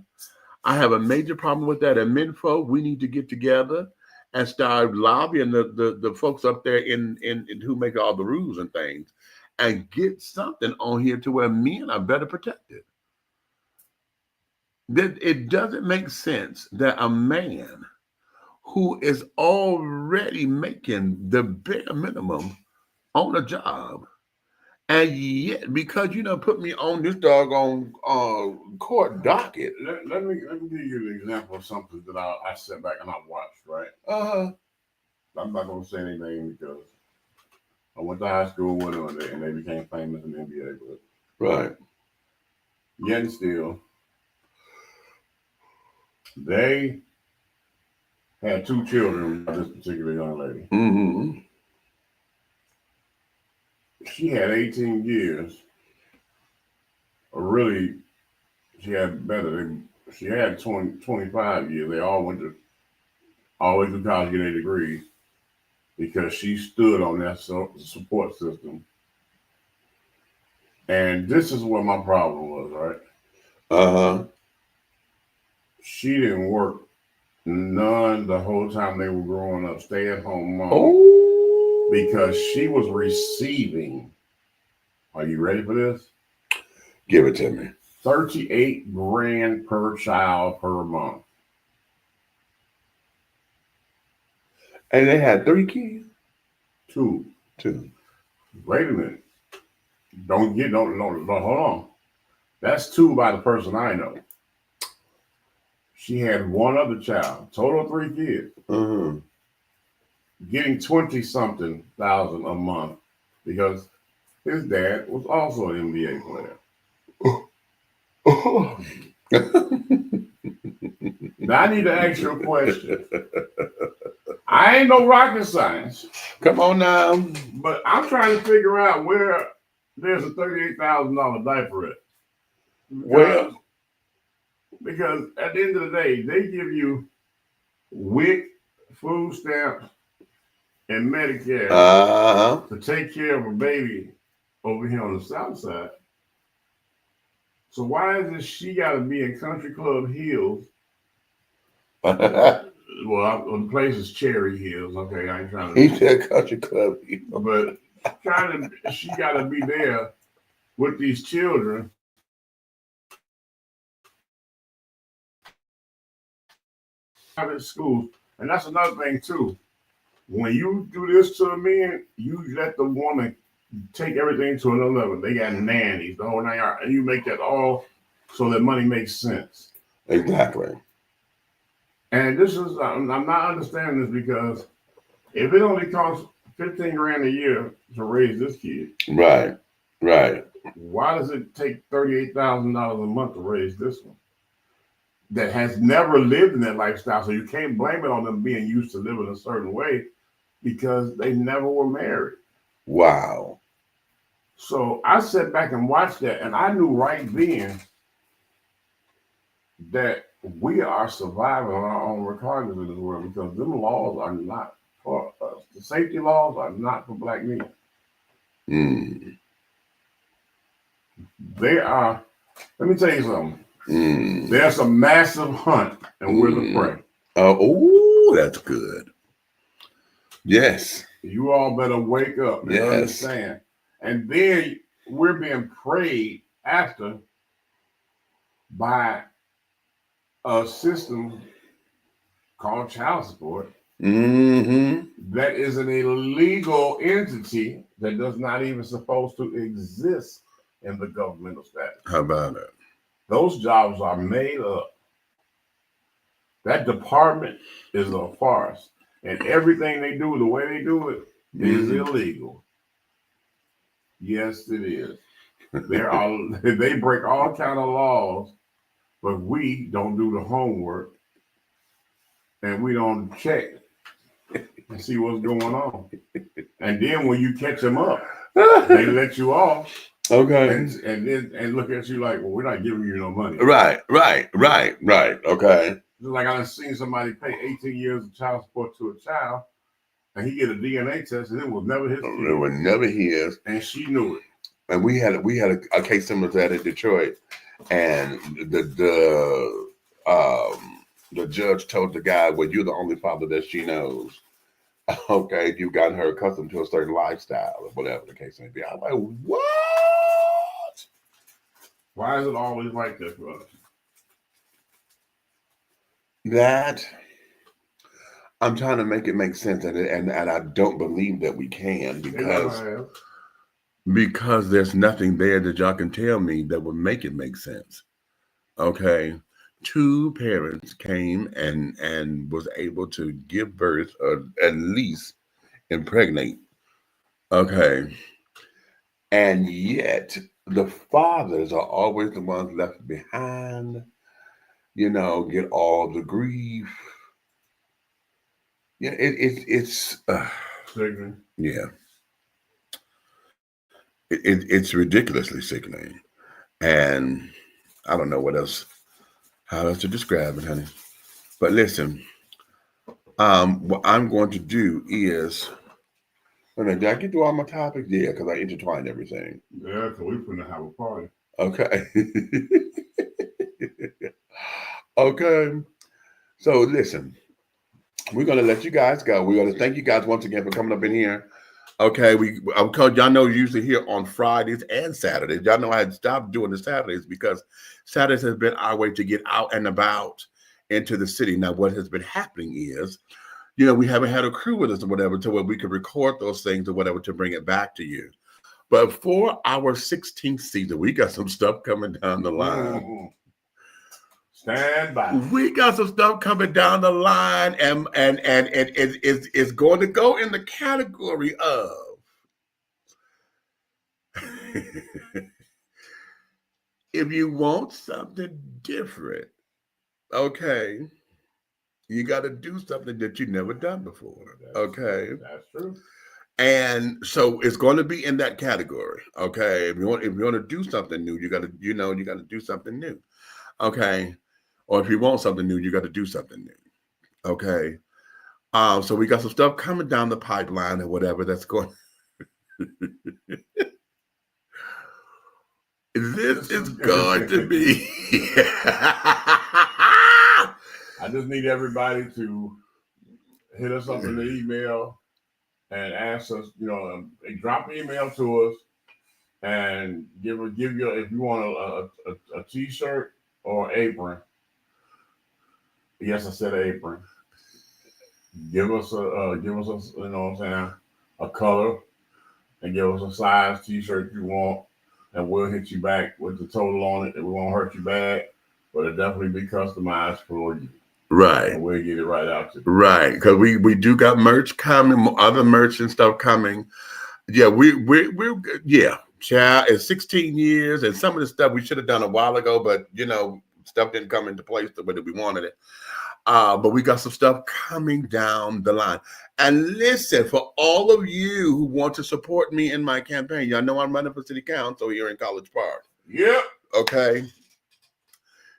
I have a major problem with that. And men folk, we need to get together and start lobbying the folks up there in who make all the rules and things and get something on here to where men are better protected. That it doesn't make sense that a man who is already making the bare minimum on a job, and yet because you know put me on this doggone court docket. Let me give you an example of something that I sat back and I watched. Right. I'm not gonna say anything because I went to high school with them and they became famous in the NBA. But right. Yet and still, they had 2 children by this particular young lady. Mm-hmm. She had 18 years. Really, she had better. She had 25 years. They all went to college, get their degrees. because she stood on that support system. And this is what my problem was, right? She didn't work none the whole time they were growing up, stay at home mom, because she was receiving. Are you ready for this? Give it to me. 38 grand per child per month. And they had 3 kids? Two. Wait a minute. Don't hold on. That's 2 by the person I know. She had 1 other child, total of 3 kids. Getting 20-something thousand a month because his dad was also an NBA player. Now I need to ask you a question. I ain't no rocket science. Come on now. But I'm trying to figure out where there's a $38,000 diaper at. Because at the end of the day, they give you WIC, food stamps, and Medicare to take care of a baby over here on the south side. So why is it she got to be in Country Club Hills? Well, the place is Cherry Hills. Okay, I ain't trying to. He said Country Club Hills. But she got to be there with these children. Private schools, and that's another thing too. When you do this to a man, you let the woman take everything to another level. They got nannies, the whole 9 yards, and you make that all so that money makes sense. Exactly. And this is, I'm not understanding this because if it only costs 15 grand a year to raise this kid, right. Why does it take $38,000 a month to raise this one that has never lived in that lifestyle? So you can't blame it on them being used to living a certain way because they never were married. Wow. So I sat back and watched that, and I knew right then that we are surviving on our own regardless in this world because them laws are not for us. The safety laws are not for black men. They are, let me tell you something. There's a massive hunt, and we're the prey. Oh, that's good. Yes. You all better wake up and understand. And then we're being preyed after by a system called child support. That is an illegal entity that does not even supposed to exist in the governmental status. How about it? Those jobs are made up. That department is a farce. And everything they do, the way they do it, is illegal. Yes, it is. They break all kind of laws, but we don't do the homework and we don't check and see what's going on. And then when you catch them up, they let you off. Okay. And look at you like, well, we're not giving you no money. Right. Okay. Just like I seen somebody pay 18 years of child support to a child, and he get a DNA test, and it was never his. It was never his. And she knew it. And we had a case similar to that in Detroit, and the judge told the guy, "Well, you're the only father that she knows. Okay, you've gotten her accustomed to a certain lifestyle, or whatever the case may be." I'm like, what? Why is it always like this, brother? That I'm trying to make it make sense, and I don't believe that we can because there's nothing there that y'all can tell me that would make it make sense. Okay, 2 parents came and was able to give birth or at least impregnate. Okay, and yet the fathers are always the ones left behind. You know, get all the grief. Yeah, it's sickening. Yeah, it's ridiculously sickening, and I don't know how else to describe it, honey. But listen, what I'm going to do is And then did I get through all my topics? Yeah, because I intertwined everything. Yeah, because we're going to have a party. Okay. Okay. So listen, we're gonna let you guys go. We're gonna thank you guys once again for coming up in here. Okay, because y'all know usually here on Fridays and Saturdays. Y'all know I had stopped doing the Saturdays because Saturdays has been our way to get out and about into the city. Now, what has been happening is, you know, we haven't had a crew with us or whatever to where we could record those things or whatever to bring it back to you. But for our 16th season, we got some stuff coming down the line. Mm-hmm. Stand by. We got some stuff coming down the line, and it's going to go in the category of if you want something different, okay, you got to do something that you've never done before. Okay, that's true. And so it's going to be in that category. Okay, if you want to do something new, you got to do something new. Okay. Or if you want something new, you got to do something new. Okay. So we got some stuff coming down the pipeline or whatever that's going. This is going to be. I just need everybody to hit us up in the email and ask us, you know, drop an email to us and give you if you want a t-shirt or apron. Yes, I said apron. Give us a you know what I'm saying, a color, and give us a size t-shirt you want, and we'll hit you back with the total on it. It won't hurt you bad, but it'll definitely be customized for you. Right. And we'll get it right out to you. Right, because we do got merch coming, other merch and stuff coming. Yeah, we're yeah. Child, it's 16 years, and some of the stuff we should have done a while ago, but you know, stuff didn't come into place the way that we wanted it. But we got some stuff coming down the line. And listen, for all of you who want to support me in my campaign, y'all know I'm running for city council here in College Park. Yep. Okay.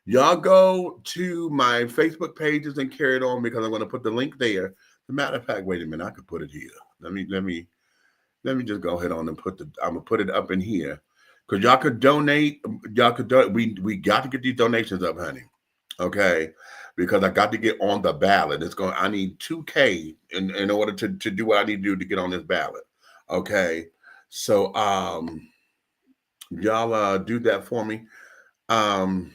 Y'all go to my Facebook pages and carry it on because I'm going to put the link there. As a matter of fact, wait a minute, I could put it here. Let me just go ahead on and I'm gonna put it up in here. Because y'all could donate. We got to get these donations up, honey. Okay. Because I got to get on the ballot. I need 2K in order to do what I need to do to get on this ballot. Okay. So y'all do that for me. And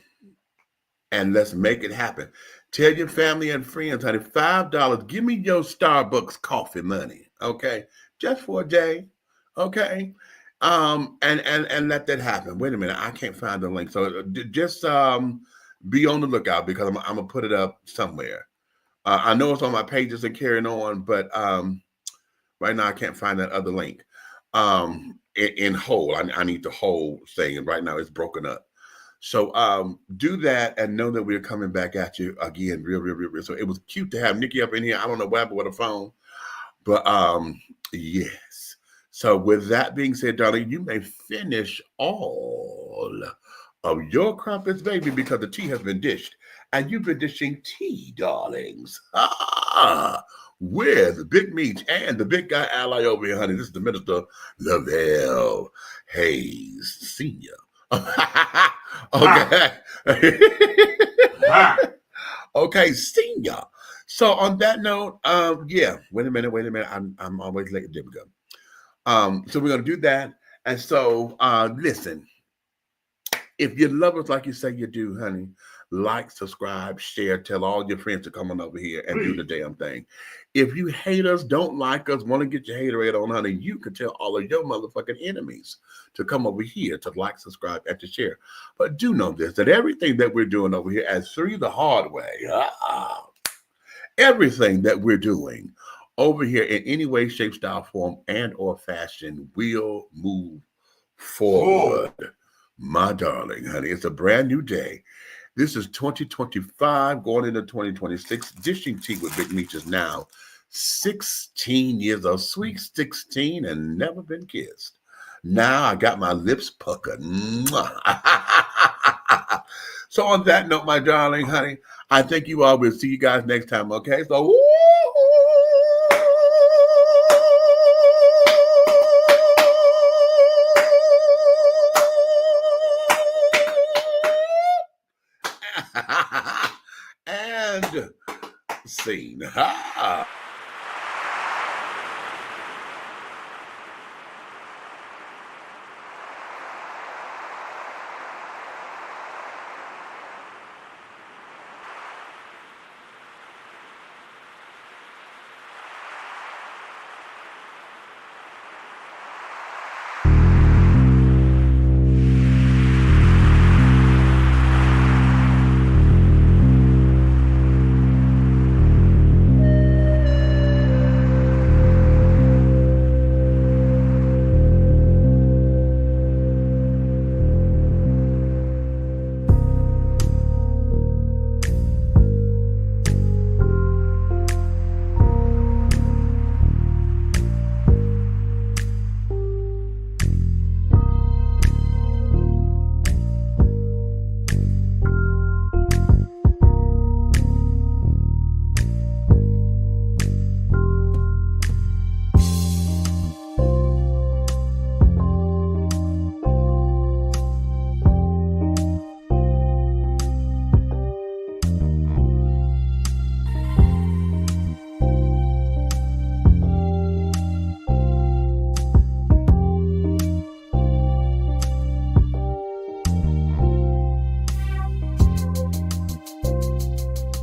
let's make it happen. Tell your family and friends, honey, $5. Give me your Starbucks coffee money. Okay. Just for a day. Okay. And let that happen. Wait a minute. I can't find the link. So just be on the lookout because I'm gonna put it up somewhere. I know it's on my pages and carrying on, but right now I can't find that other link. In whole, I need the whole thing, and right now it's broken up. So do that and know that we're coming back at you again, real. So it was cute to have Nikki up in here. I don't know what happened with her phone, but yes. So with that being said, darling, you may finish all of your crumpets, baby, because the tea has been dished. And you've been dishing tea, darlings. With Big Meach and the big guy ally over here, honey. This is the Minister Lavelle Hayes Sr. Okay. Okay, Senior. So on that note, yeah, wait a minute. I'm always late. There we go. So we're gonna do that. And so listen, if you love us like you say you do, honey, like, subscribe, share, tell all your friends to come on over here and do the damn thing. If you hate us, don't like us, want to get your haterade on, honey, you can tell all of your motherfucking enemies to come over here to like, subscribe, and to share. But do know this, that everything that we're doing over here as through the hard way, everything that we're doing over here in any way, shape, style, form, and or fashion will move forward. My darling, honey, it's a brand new day. This is 2025 going into 2026. Dishing tea with Big Meach is now 16 years old, sweet 16 and never been kissed. Now I got my lips puckered. So on that note, my darling, honey, I think you all will see you guys next time, okay? So, scene. Ha!